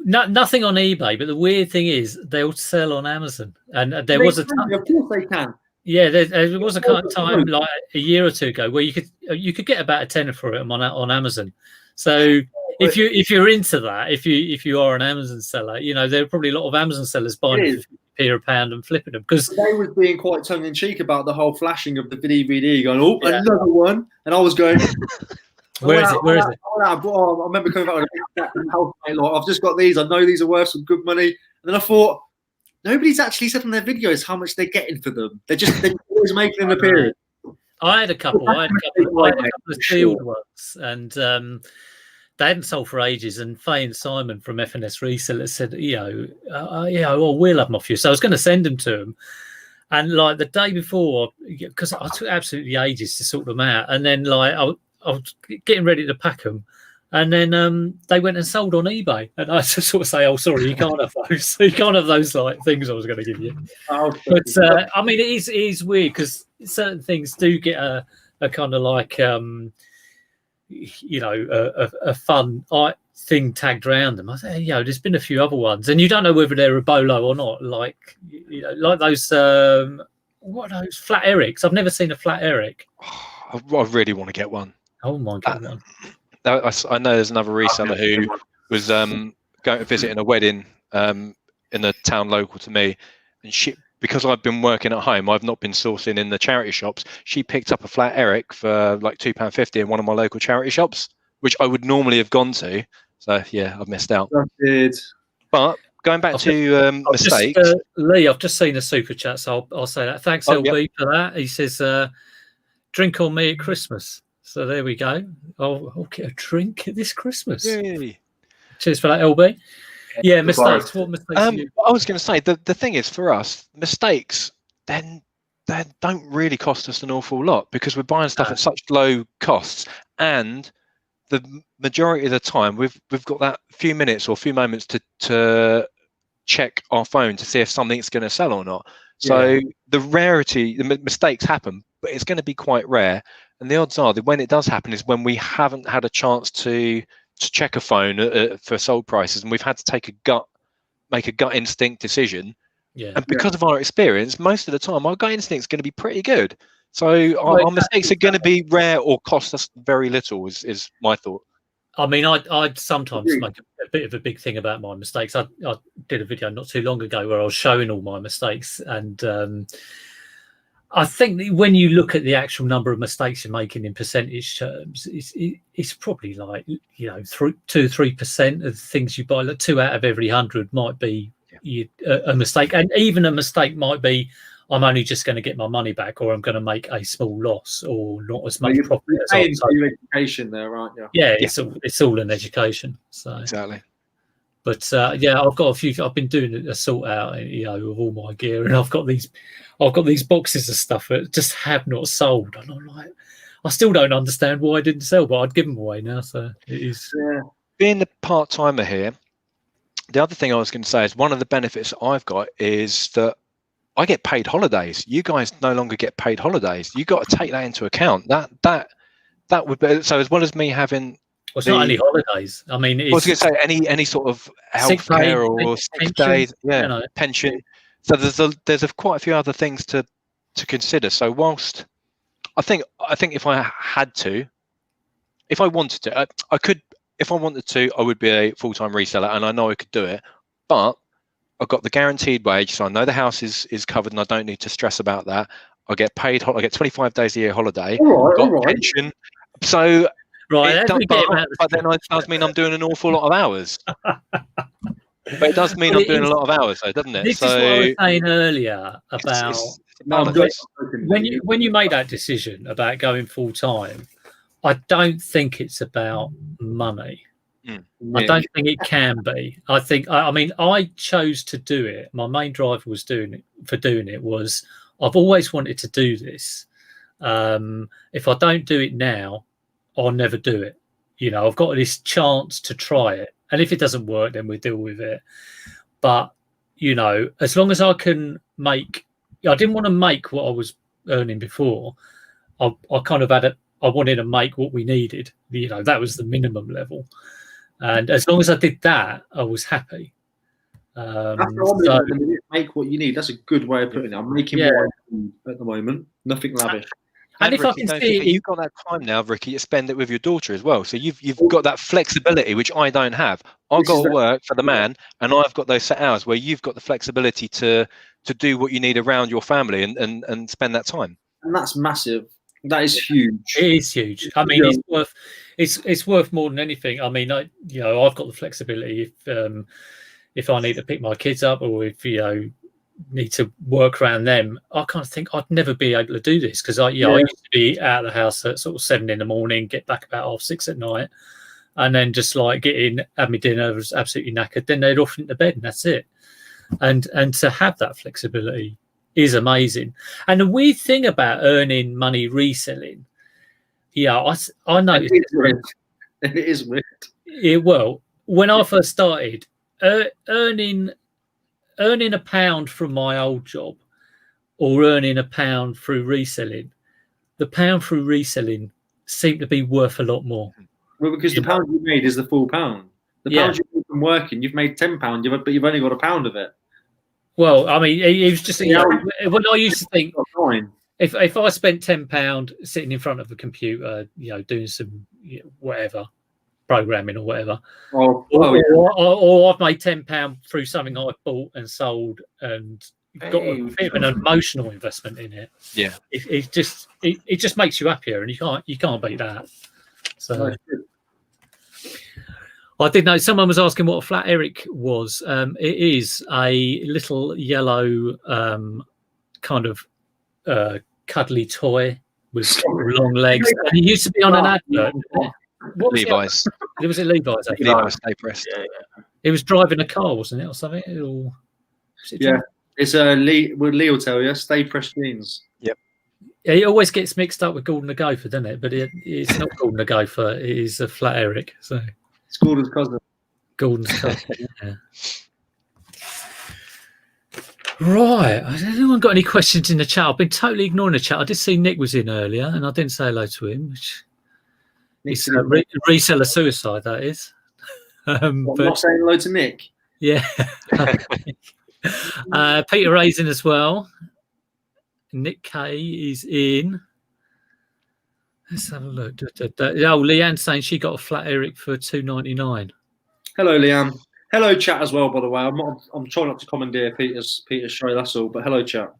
Nothing on eBay, but the weird thing is they'll sell on Amazon. And there was a time. Of course they can. Yeah, there was a time like a year or two ago where you could get about a tenner for it on Amazon. So if you're into that, if you are an Amazon seller, there are probably a lot of Amazon sellers buying a pound and flipping them, because they was being quite tongue in cheek about the whole flashing of the DVD, going, oh, another one, and I was going, Where is it? I remember coming back with a big like, I've just got these. I know these are worth some good money. And then I thought, nobody's actually said on their videos how much they're getting for them. They're always making an appearance. I had a couple of sealed ones, and they hadn't sold for ages. And Faye and Simon from FNS Reseller said, we'll have them off you. So I was going to send them to them. And like the day before, because I took absolutely ages to sort them out. And then like I was getting ready to pack them. And then they went and sold on eBay. And I just sort of say, oh, sorry, you can't have those. You can't have those like things I was going to give you. But I mean, it is weird because certain things do get a kind of like, a fun thing tagged around them. I think, there's been a few other ones, and you don't know whether they're a bolo or not. Like, like those, what are those flat Erics? I've never seen a flat Eric. I really want to get one. Oh my God. I know there's another reseller who was going to visit in a wedding in a town local to me, and because I've been working at home, I've not been sourcing in the charity shops. She picked up a flat Eric for like £2.50 in one of my local charity shops, which I would normally have gone to. So yeah, I've missed out. But going back to mistakes, Lee, I've just seen a super chat, so I'll say that. Thanks, LB, for that. He says, "Drink on me at Christmas." So there we go. I'll get a drink this Christmas. Yay. Cheers for that, LB. Yeah, mistakes. What mistakes? I was going to say the thing is, for us, mistakes then they don't really cost us an awful lot because we're buying stuff at such low costs, and the majority of the time we've got that few minutes or few moments to check our phone to see if something's going to sell or not. So the rarity, the mistakes happen, but it's going to be quite rare. And the odds are that when it does happen is when we haven't had a chance to check a phone for sold prices, and we've had to make a gut instinct decision. Yeah. And because of our experience, most of the time our gut instinct is going to be pretty good. So our mistakes are going to be rare or cost us very little. Is my thought. I mean, I'd sometimes make a bit of a big thing about my mistakes. I did a video not too long ago where I was showing all my mistakes, and I think that when you look at the actual number of mistakes you're making in percentage terms, it's probably like 2-3% of the things you buy. Like 2 out of every 100 might be a mistake, and even a mistake might be I'm only just going to get my money back, or I'm going to make a small loss, or not as much profit. As your education there, aren't you? Yeah, it's all an education. So exactly. But I've got a few. I've been doing a sort out, of all my gear, and I've got these boxes of stuff that just have not sold, and I'm like, I still don't understand why I didn't sell, but I'd give them away now. So it is. Yeah. Being the part timer here, the other thing I was going to say is one of the benefits I've got is that I get paid holidays. You guys no longer get paid holidays. You got to take that into account. That would be so, as well as me having. Well, it's not only holidays. I mean, I was going to say any sort of healthcare or sick days, pension. So there's quite a few other things to consider. So whilst I think if I wanted to, I could. If I wanted to, I would be a full-time reseller, and I know I could do it. But I've got the guaranteed wage, so I know the house is covered, and I don't need to stress about that. I get paid. I get 25 days a year holiday. All right, got pension. So right, it does, but then it does mean I'm doing an awful lot of hours. But it does mean I'm doing a lot of hours, though, doesn't it? This is what I was saying earlier about when you made that decision about going full time. I don't think it's about money. I don't think it can be. I mean, I chose to do it. My main driver was doing it was I've always wanted to do this. If I don't do it now, I'll never do it. You know, I've got this chance to try it. And if it doesn't work, then we deal with it. But, you know, as long as I can make, I didn't want to make what I was earning before. I kind of I wanted to make what we needed. You know, that was the minimum level. And as long as I did that, I was happy. Make what you need. That's a good way of putting it. I'm making what I need at the moment. Nothing lavish. And if Ricky, I can see you've got that time now, Ricky, to spend it with your daughter as well. So you've got that flexibility, which I don't have. I've got to work for the man, and I've got those set hours where you've got the flexibility to do what you need around your family and spend that time. And that's massive. That is huge. It is huge. I mean, it's worth more than anything. I mean, I've got the flexibility if I need to pick my kids up, or if need to work around them. I kind of think I'd never be able to do this because I used to be out of the house at sort of 7 a.m, get back about 6:30 at night, and then just like get in, have my dinner, was absolutely knackered. Then they'd off into bed, and that's it. And to have that flexibility is amazing. And the weird thing about earning money reselling, I noticed it is weird. Well, when I first started, earning £1 from my old job or earning £1 through reselling, the £1 through reselling seemed to be worth a lot more. Well, because the pound you made is the full pound. The pound you made from working, you've made £10, but you've only got £1 of it. Well, I mean, it was just when I used to think if I spent £10 sitting in front of a computer, doing some whatever, programming or whatever, or I've made £10 through something I've bought and sold and got a bit of an emotional investment in it. Yeah, it just makes you happier, and you can't beat that. So. I did know someone was asking what a flat Eric was. It is a little yellow kind of cuddly toy with long legs. And it used to be on an advert. Levi's. Was it Levi's? Levi's Stay Pressed. Yeah. It was driving a car, wasn't it, or something? It's Lee will tell you, Stay Pressed jeans. Yep. Yeah, it always gets mixed up with Gordon the Gopher, doesn't it? But it's not Gordon the Gopher. It is a flat Eric. So. It's Gordon's cousin. Yeah. Right. Has anyone got any questions in the chat? I've been totally ignoring the chat. I did see Nick was in earlier, and I didn't say hello to him. Which is reseller suicide, that is. I'm not saying hello to Nick. Yeah. Peter Ray's in as well. Nick K is in. Let's have a look. Leanne's saying she got a flat Eric for $2.99. Hello, Leanne. Hello, chat as well. By the way, I'm trying not to commandeer Peter's show. That's all. But hello, chat.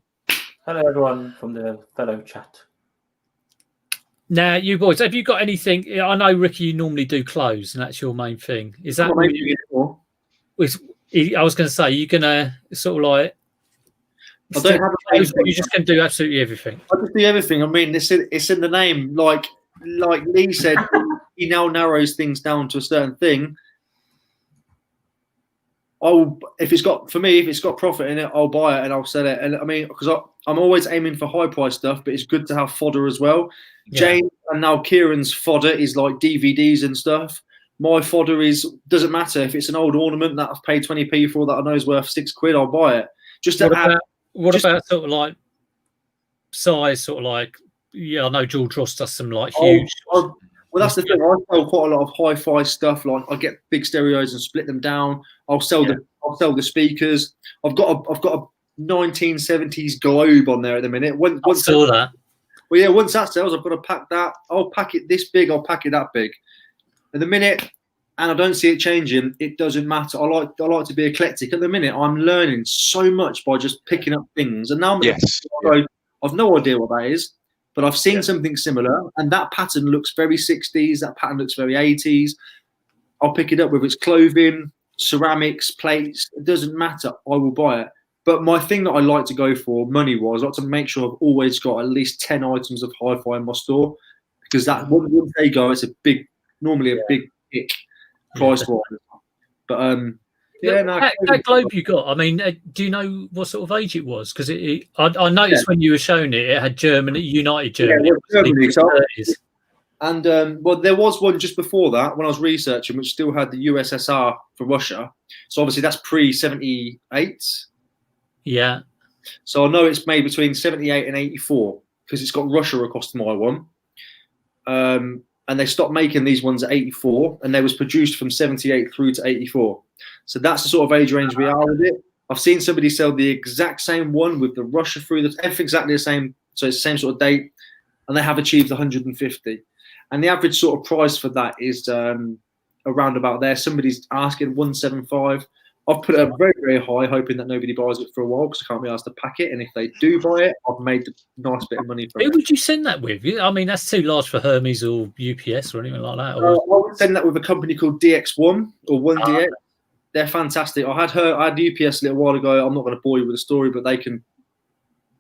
Hello, everyone from the fellow chat. Now, you boys, have you got anything? I know, Ricky, you normally do close, and that's your main thing. Is that what I was going to say? You're going to sort of like. I don't have a name. You just can do absolutely everything. I just do everything. I mean, it's in the name. Like Lee said, he now narrows things down to a certain thing. If it's got profit in it, I'll buy it and I'll sell it. And I mean, because I'm always aiming for high price stuff, but it's good to have fodder as well. Yeah. James and now Kieran's fodder is like DVDs and stuff. My fodder doesn't matter if it's an old ornament that I've paid 20p for that I know is worth £6, I'll buy it. What about sort of like size, sort of like, I know George Ross does some like huge. Well, that's the thing. I sell quite a lot of hi-fi stuff. Like I get big stereos and split them down. I'll sell the speakers. I've got a 1970s globe on there at the minute. I saw that. Well, yeah. Once that sells, I've got to pack that. I'll pack it this big. I'll pack it that big. At the minute, and I don't see it changing. It doesn't matter. I like to be eclectic. At the minute, I'm learning so much by just picking up things, and now I'm at the point I've no idea what that is, but I've seen something similar, and that pattern looks very 60s. That pattern looks very 80s. I'll pick it up, whether it's clothing, ceramics, plates. It doesn't matter. I will buy it. But my thing that I like to go for, money-wise, I like to make sure I've always got at least 10 items of hi-fi in my store, because that once they go, it's normally a big kick price-wise. But that globe you got, I mean, do you know what sort of age it was? Because I noticed when you were showing it had Germany, United Germany. Yeah, Germany. And well, there was one just before that when I was researching, which still had the USSR for Russia. So obviously that's pre-78. Yeah. So I know it's made between 78 and 84 because it's got Russia across my one. And they stopped making these ones at 84, and they was produced from 78 through to 84. So that's the sort of age range we are with it. I've seen somebody sell the exact same one with the Russia through, everything exactly the same. So it's the same sort of date, and they have achieved 150. And the average sort of price for that is around about there. Somebody's asking 175. I've put it up very, very high, hoping that nobody buys it for a while because I can't be asked to pack it. And if they do buy it, I've made a nice bit of money from it. Who would you send that with? I mean, that's too large for Hermes or UPS or anything like that. I would send that with a company called DX1 or 1DX. They're fantastic. I had UPS a little while ago. I'm not going to bore you with the story, but they can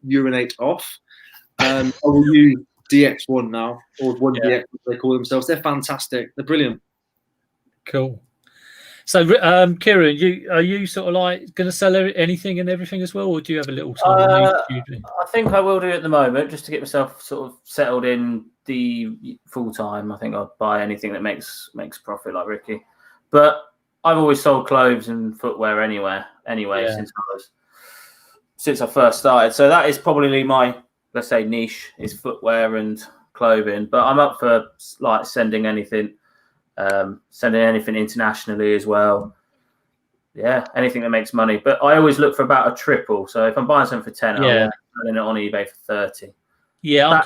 urinate off. I will use DX1 now, or 1DX, as they call themselves. They're fantastic. They're brilliant. Cool. So, Kieran, are you sort of like going to sell anything and everything as well, or do you have a little time? I think I will do at the moment, just to get myself sort of settled in the full time. I think I'll buy anything that makes profit, like Ricky. But I've always sold clothes and footwear anyway, since I first started. So that is probably my, let's say, niche is footwear and clothing. But I'm up for like sending anything internationally as well. Yeah, anything that makes money. But I always look for about a triple. So if I'm buying something for 10, I'm selling it on eBay for 30. Yeah, I'm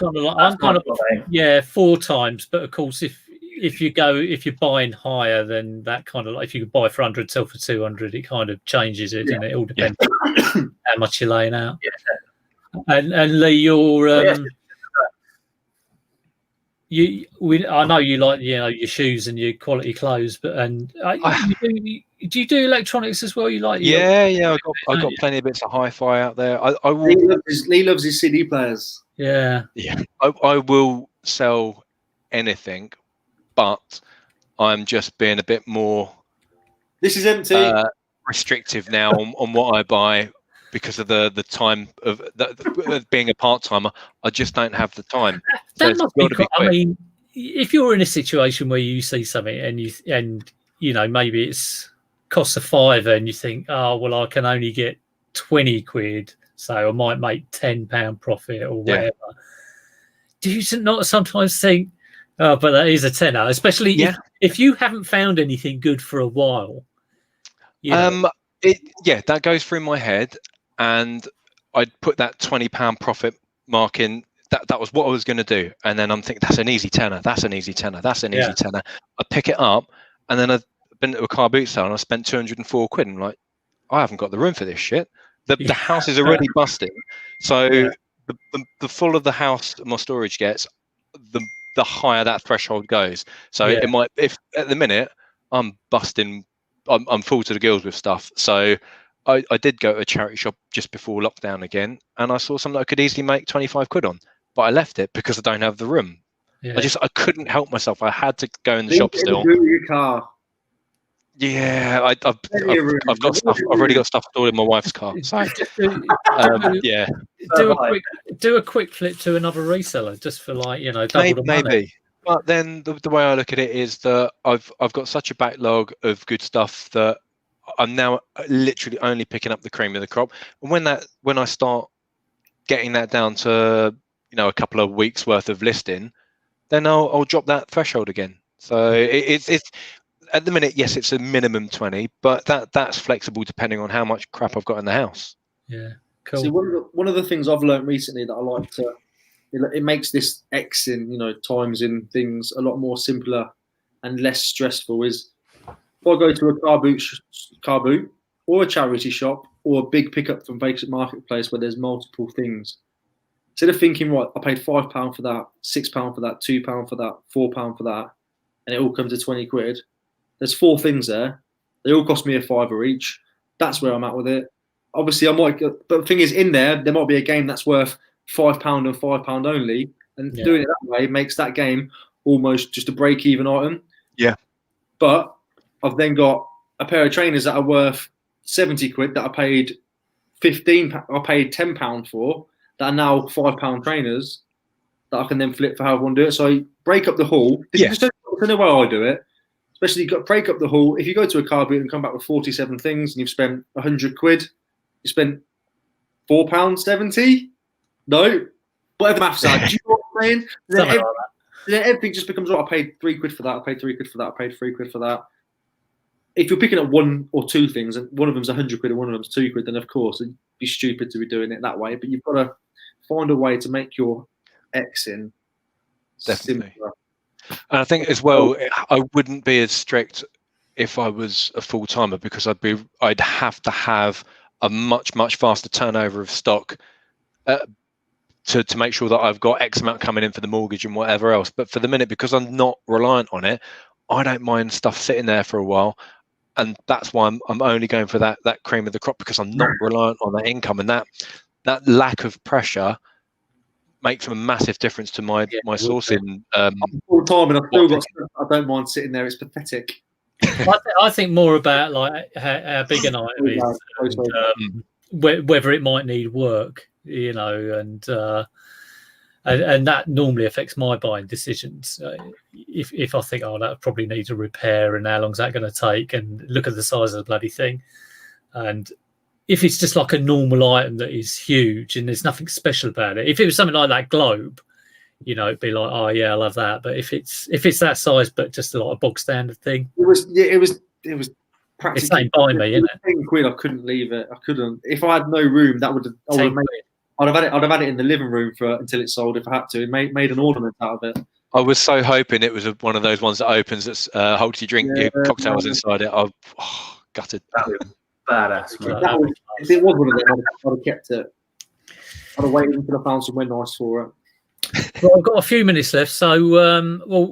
kind of 4 times. But of course, if you're buying higher, then that kind of, like, if you could buy for 100, sell for 200, it kind of changes it, and it all depends how much you're laying out. Yeah. And Lee, I know you like your shoes and your quality cloths, but do you do electronics as well? You like I got plenty of bits of hi-fi out there. I will. Lee loves his CD players. Yeah. I will sell anything, but I'm just being a bit more. This is empty. Restrictive now on what I buy. Because of the time of being a part-timer, I just don't have the time. That must be quick. I mean, if you're in a situation where you see something and maybe it's costs a £5 and you think, oh well, I can only get 20 quid, so I might make £10 profit or whatever. Do you not sometimes think, oh, but that is a tenner, especially if you haven't found anything good for a while? That goes through my head. And I'd put that £20 profit mark in. That was what I was going to do. And then I'm thinking, that's an easy tenner. That's an easy tenner. That's an easy tenner. I pick it up, and then I've been to a car boot sale and I spent 204 quid. I'm like, I haven't got the room for this shit. The house is already busting. So the fuller the house my storage gets, the higher that threshold goes. So it might, if at the minute I'm busting, I'm full to the gills with stuff. So I did go to a charity shop just before lockdown again, and I saw something I could easily make 25 quid on, but I left it because I don't have the room. I couldn't help myself. I had to go in the shop still. Your car. Yeah, I've got stuff. I've already got stuff stored in my wife's car. So do a quick flip to another reseller just for double the money. Maybe. But then the way I look at it is that I've got such a backlog of good stuff that I'm now literally only picking up the cream of the crop. And when I start getting that down to a couple of weeks worth of listing, then I'll drop that threshold again. So it's at the minute, yes, it's a minimum 20, but that's flexible depending on how much crap I've got in the house. Yeah, cool. See, one of the things I've learned recently that I like to, it makes this X in times in things a lot more simpler and less stressful is if I go to a car boot or a charity shop or a big pickup from vacant marketplace where there's multiple things, instead of thinking, right, I paid £5 for that, £6 for that, £2 for that, £4 for that, and it all comes to 20 quid. There's 4 things there. They all cost me a £5 each. That's where I'm at with it. Obviously, but the thing is, in there might be a game that's worth £5 and £5 only, and doing it that way makes that game almost just a break-even item. Yeah. But I've then got a pair of trainers that are worth 70 quid that I paid £10 for, that are now £5 trainers that I can then flip for how I want to do it. So I break up the haul. This is the way I do it. Especially, you've got to break up the haul. If you go to a car boot and come back with 47 things and you've spent 100 quid, you spent £4.70? No? Whatever the maths are. Do you know what I'm saying? Then everything just becomes, I paid 3 quid for that, I paid 3 quid for that, I paid 3 quid for that. If you're picking up 1 or 2 things, and one of them's 100 quid and one of them's 2 quid, then of course it'd be stupid to be doing it that way. But you've got to find a way to make your Xing Definitely. simpler. And I think as well, I wouldn't be as strict if I was a full-timer, because I'd have to have a much faster turnover of stock to make sure that I've got X amount coming in for the mortgage and whatever else. But for the minute, because I'm not reliant on it, I don't mind stuff sitting there for a while. And that's why I'm only going for that cream of the crop, because I'm not reliant on that income. And that lack of pressure makes a massive difference to my sourcing. Full time, and I've still got stuff I don't mind sitting there. It's pathetic. I think more about like how big an item is, and, whether it might need work, and that normally affects my buying decisions. If I think, that probably needs a repair, and how long's that going to take, and look at the size of the bloody thing, and if it's just like a normal item that is huge and there's nothing special about it. If it was something like that globe, it'd be like, oh yeah, I love that. But if it's that size, but just like a bog standard thing, it was practically. It's ain't by me, isn't it? 10 quid, I couldn't leave it. I couldn't. If I had no room, I'd have had it in the living room until it sold if I had to. Made an ornament out of it. I was so hoping it was one of those ones that opens that's holds your drink, your cocktails inside it. Gutted. Badass. If it was one of them, I'd have kept it. I'd have waited until I found somewhere nice for it. Well, I've got a few minutes left. So,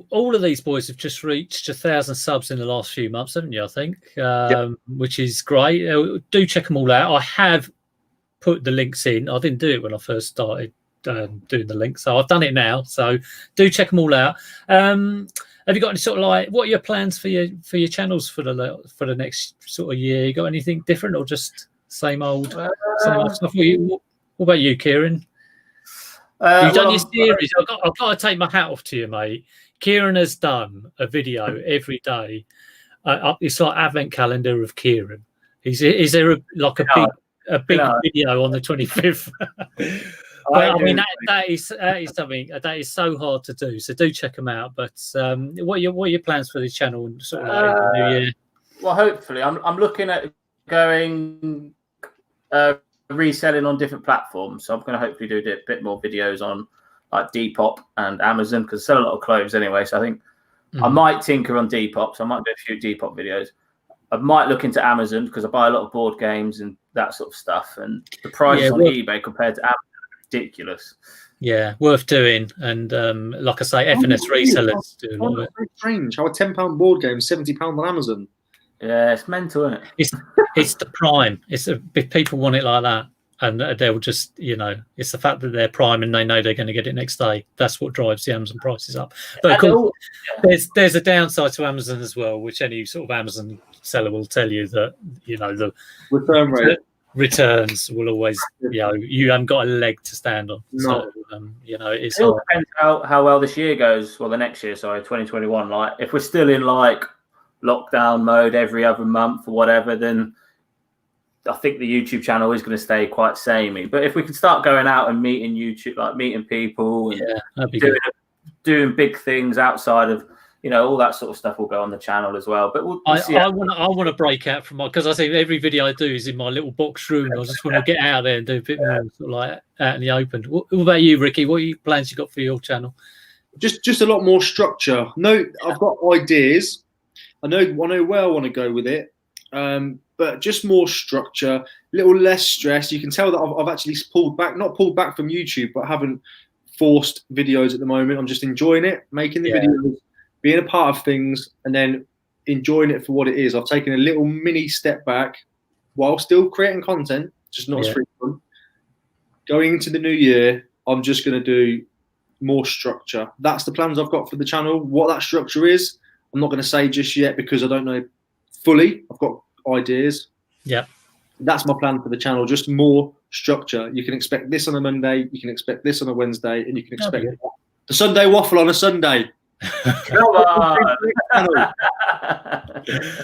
all of these boys have just reached 1,000 subs in the last few months, haven't you? I think, which is great. Do check them all out. I have put the links in. I didn't do it when I first started doing the links, so I've done it now. So, do check them all out. Have you got any sort of like, what are your plans for your channels for the next sort of year? You got anything different, or just same old stuff? What about you, Kieran? You've done your series. I've got to take my hat off to you, mate. Kieran has done a video every day. It's like advent calendar of Kieran. Is there a big video on the 25th? Well, I mean, that is something that is so hard to do. So do check them out. But what are your plans for this channel and sort of like the new year? Well, hopefully, I'm looking at going reselling on different platforms. So I'm going to hopefully do a bit more videos on like Depop and Amazon, because I sell a lot of clothes anyway. So I think I might tinker on Depop. So I might do a few Depop videos. I might look into Amazon because I buy a lot of board games and that sort of stuff. And the prices on eBay compared to Amazon, ridiculous. Yeah, worth doing. And like I say, F&S resellers do a lot of it. It's strange how a £10 board game is £70 on Amazon. Yeah, it's mental, isn't it? It's the prime. If people want it like that, and they'll just, it's the fact that they're prime and they know they're going to get it next day. That's what drives the Amazon prices up. But of course, there's a downside to Amazon as well, which any sort of Amazon seller will tell you, that the return rate. Returns will always, you haven't got a leg to stand on. No. So, it's it all depends how well this year goes. Well, the next year, 2021. Like, if we're still in like lockdown mode every other month or whatever, then I think the YouTube channel is going to stay quite samey. But if we can start going out and meeting people and doing big things outside of, all that sort of stuff will go on the channel as well. But we'll see. I want to break out from because I think every video I do is in my little box room. I just want to get out there and do a bit more sort of like out in the open. What about you, Ricky? What plans you got for your channel? Just a lot more structure. No, I've got ideas, I know where I want to go with it, but just more structure, a little less stress. You can tell that I've actually not pulled back from YouTube, but haven't forced videos at the moment. I'm just enjoying it, making the videos, being a part of things, and then enjoying it for what it is. I've taken a little mini step back while still creating content, just not as frequent. Going into the new year, I'm just going to do more structure. That's the plans I've got for the channel. What that structure is, I'm not going to say just yet because I don't know fully. I've got ideas. Yeah. That's my plan for the channel, just more structure. You can expect this on a Monday, you can expect this on a Wednesday, and you can expect the Sunday waffle on a Sunday. Come on.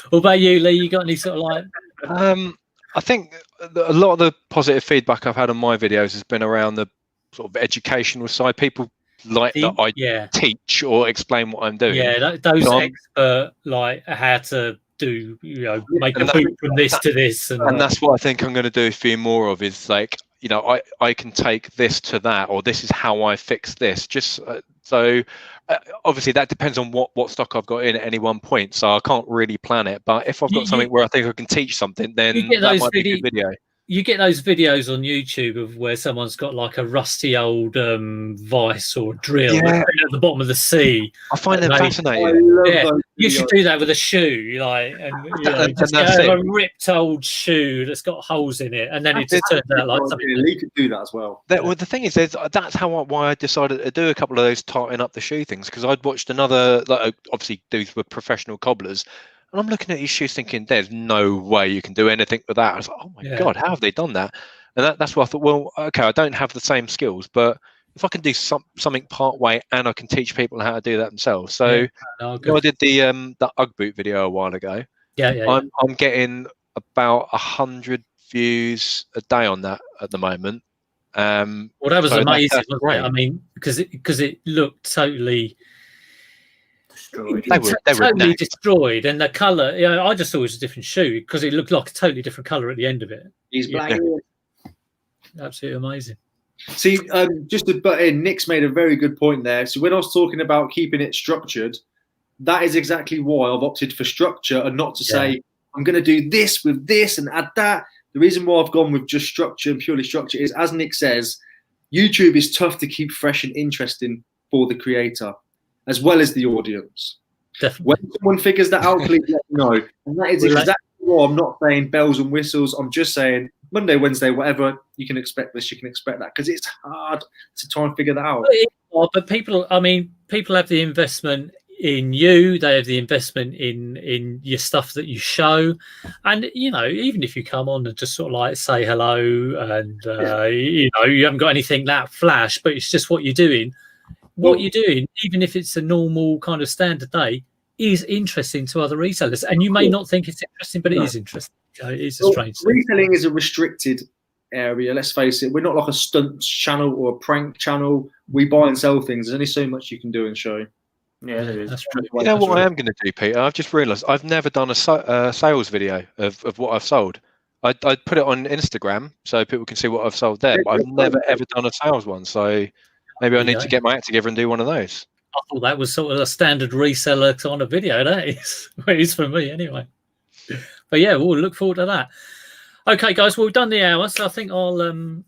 What about you, Lee? You got any sort of like... I think a lot of the positive feedback I've had on my videos has been around the sort of educational side. People like that I teach or explain what I'm doing. Yeah, those expert, like how to do, make a boot from this to this. And that's what I think I'm going to do a few more of, is like, I can take this to that, or this is how I fix this. Just so obviously that depends on what stock I've got in at any one point. So I can't really plan it. But if I've got something where I think I can teach something, then that might be a good video. You get those videos on YouTube of where someone's got like a rusty old vice or drill at the bottom of the sea. I find them fascinating. You should do that with a shoe, just get a ripped old shoe that's got holes in it, and then it just turns out like something. Lee could do that as well. Well, the thing is, that's why I decided to do a couple of those tightening up the shoe things, because I'd watched another, obviously these were professional cobblers. And I'm looking at his shoes thinking, there's no way you can do anything with that. I was like, oh my God, how have they done that? And that's why I thought, well, okay, I don't have the same skills, but if I can do something part way and I can teach people how to do that themselves. So I did the Ugg boot video a while ago. I'm getting about 100 views a day on that at the moment. Well, that was amazing, wasn't it? I mean, because it looked totally... They were totally destroyed, and the color, I just thought it was a different shoe because it looked like a totally different color at the end of it. He's black. Absolutely amazing. See, just to butt in, Nick's made a very good point there. So when I was talking about keeping it structured, that is exactly why I've opted for structure and not to say I'm going to do this with this and add that. The reason why I've gone with just structure and purely structure is, as Nick says, YouTube is tough to keep fresh and interesting for the creator, as well as the audience. Definitely. When someone figures that out, please let me know. And that is exactly why I'm not saying bells and whistles. I'm just saying Monday, Wednesday, whatever, you can expect this, you can expect that, because it's hard to try and figure that out. But people have the investment in you. They have the investment in your stuff that you show. And, even if you come on and just sort of like say hello and, you haven't got anything that flash, but it's just what you're doing. What you're doing, even if it's a normal kind of standard day, is interesting to other resellers. And you may not think it's interesting, but it is interesting. It is a strange thing. Reselling is a restricted area, let's face it. We're not like a stunt channel or a prank channel. We buy and sell things. There's only so much you can do and show. Yeah, there is. That's true. You know what I am going to do, Peter? I've just realised I've never done a sales video of what I've sold. I'd put it on Instagram so people can see what I've sold there, but I've never, ever done a sales one. So... maybe I need to get my act together and do one of those. I thought that was sort of a standard reseller kind of video. That is. It is for me anyway. But yeah, we'll look forward to that. Okay, guys, well, we've done the hour, so I think I'll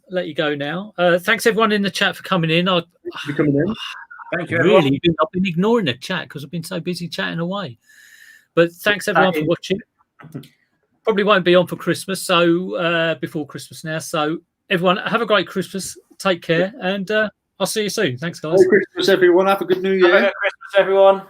let you go now. Thanks, everyone in the chat, for coming in. Thank you, everyone. I've been ignoring the chat because I've been so busy chatting away. But thanks, everyone, for watching. Probably won't be on for Christmas, so before Christmas now. So, everyone, have a great Christmas. Take care, and... I'll see you soon. Thanks, guys. Merry Christmas, everyone. Have a good New Year. Merry Christmas, everyone.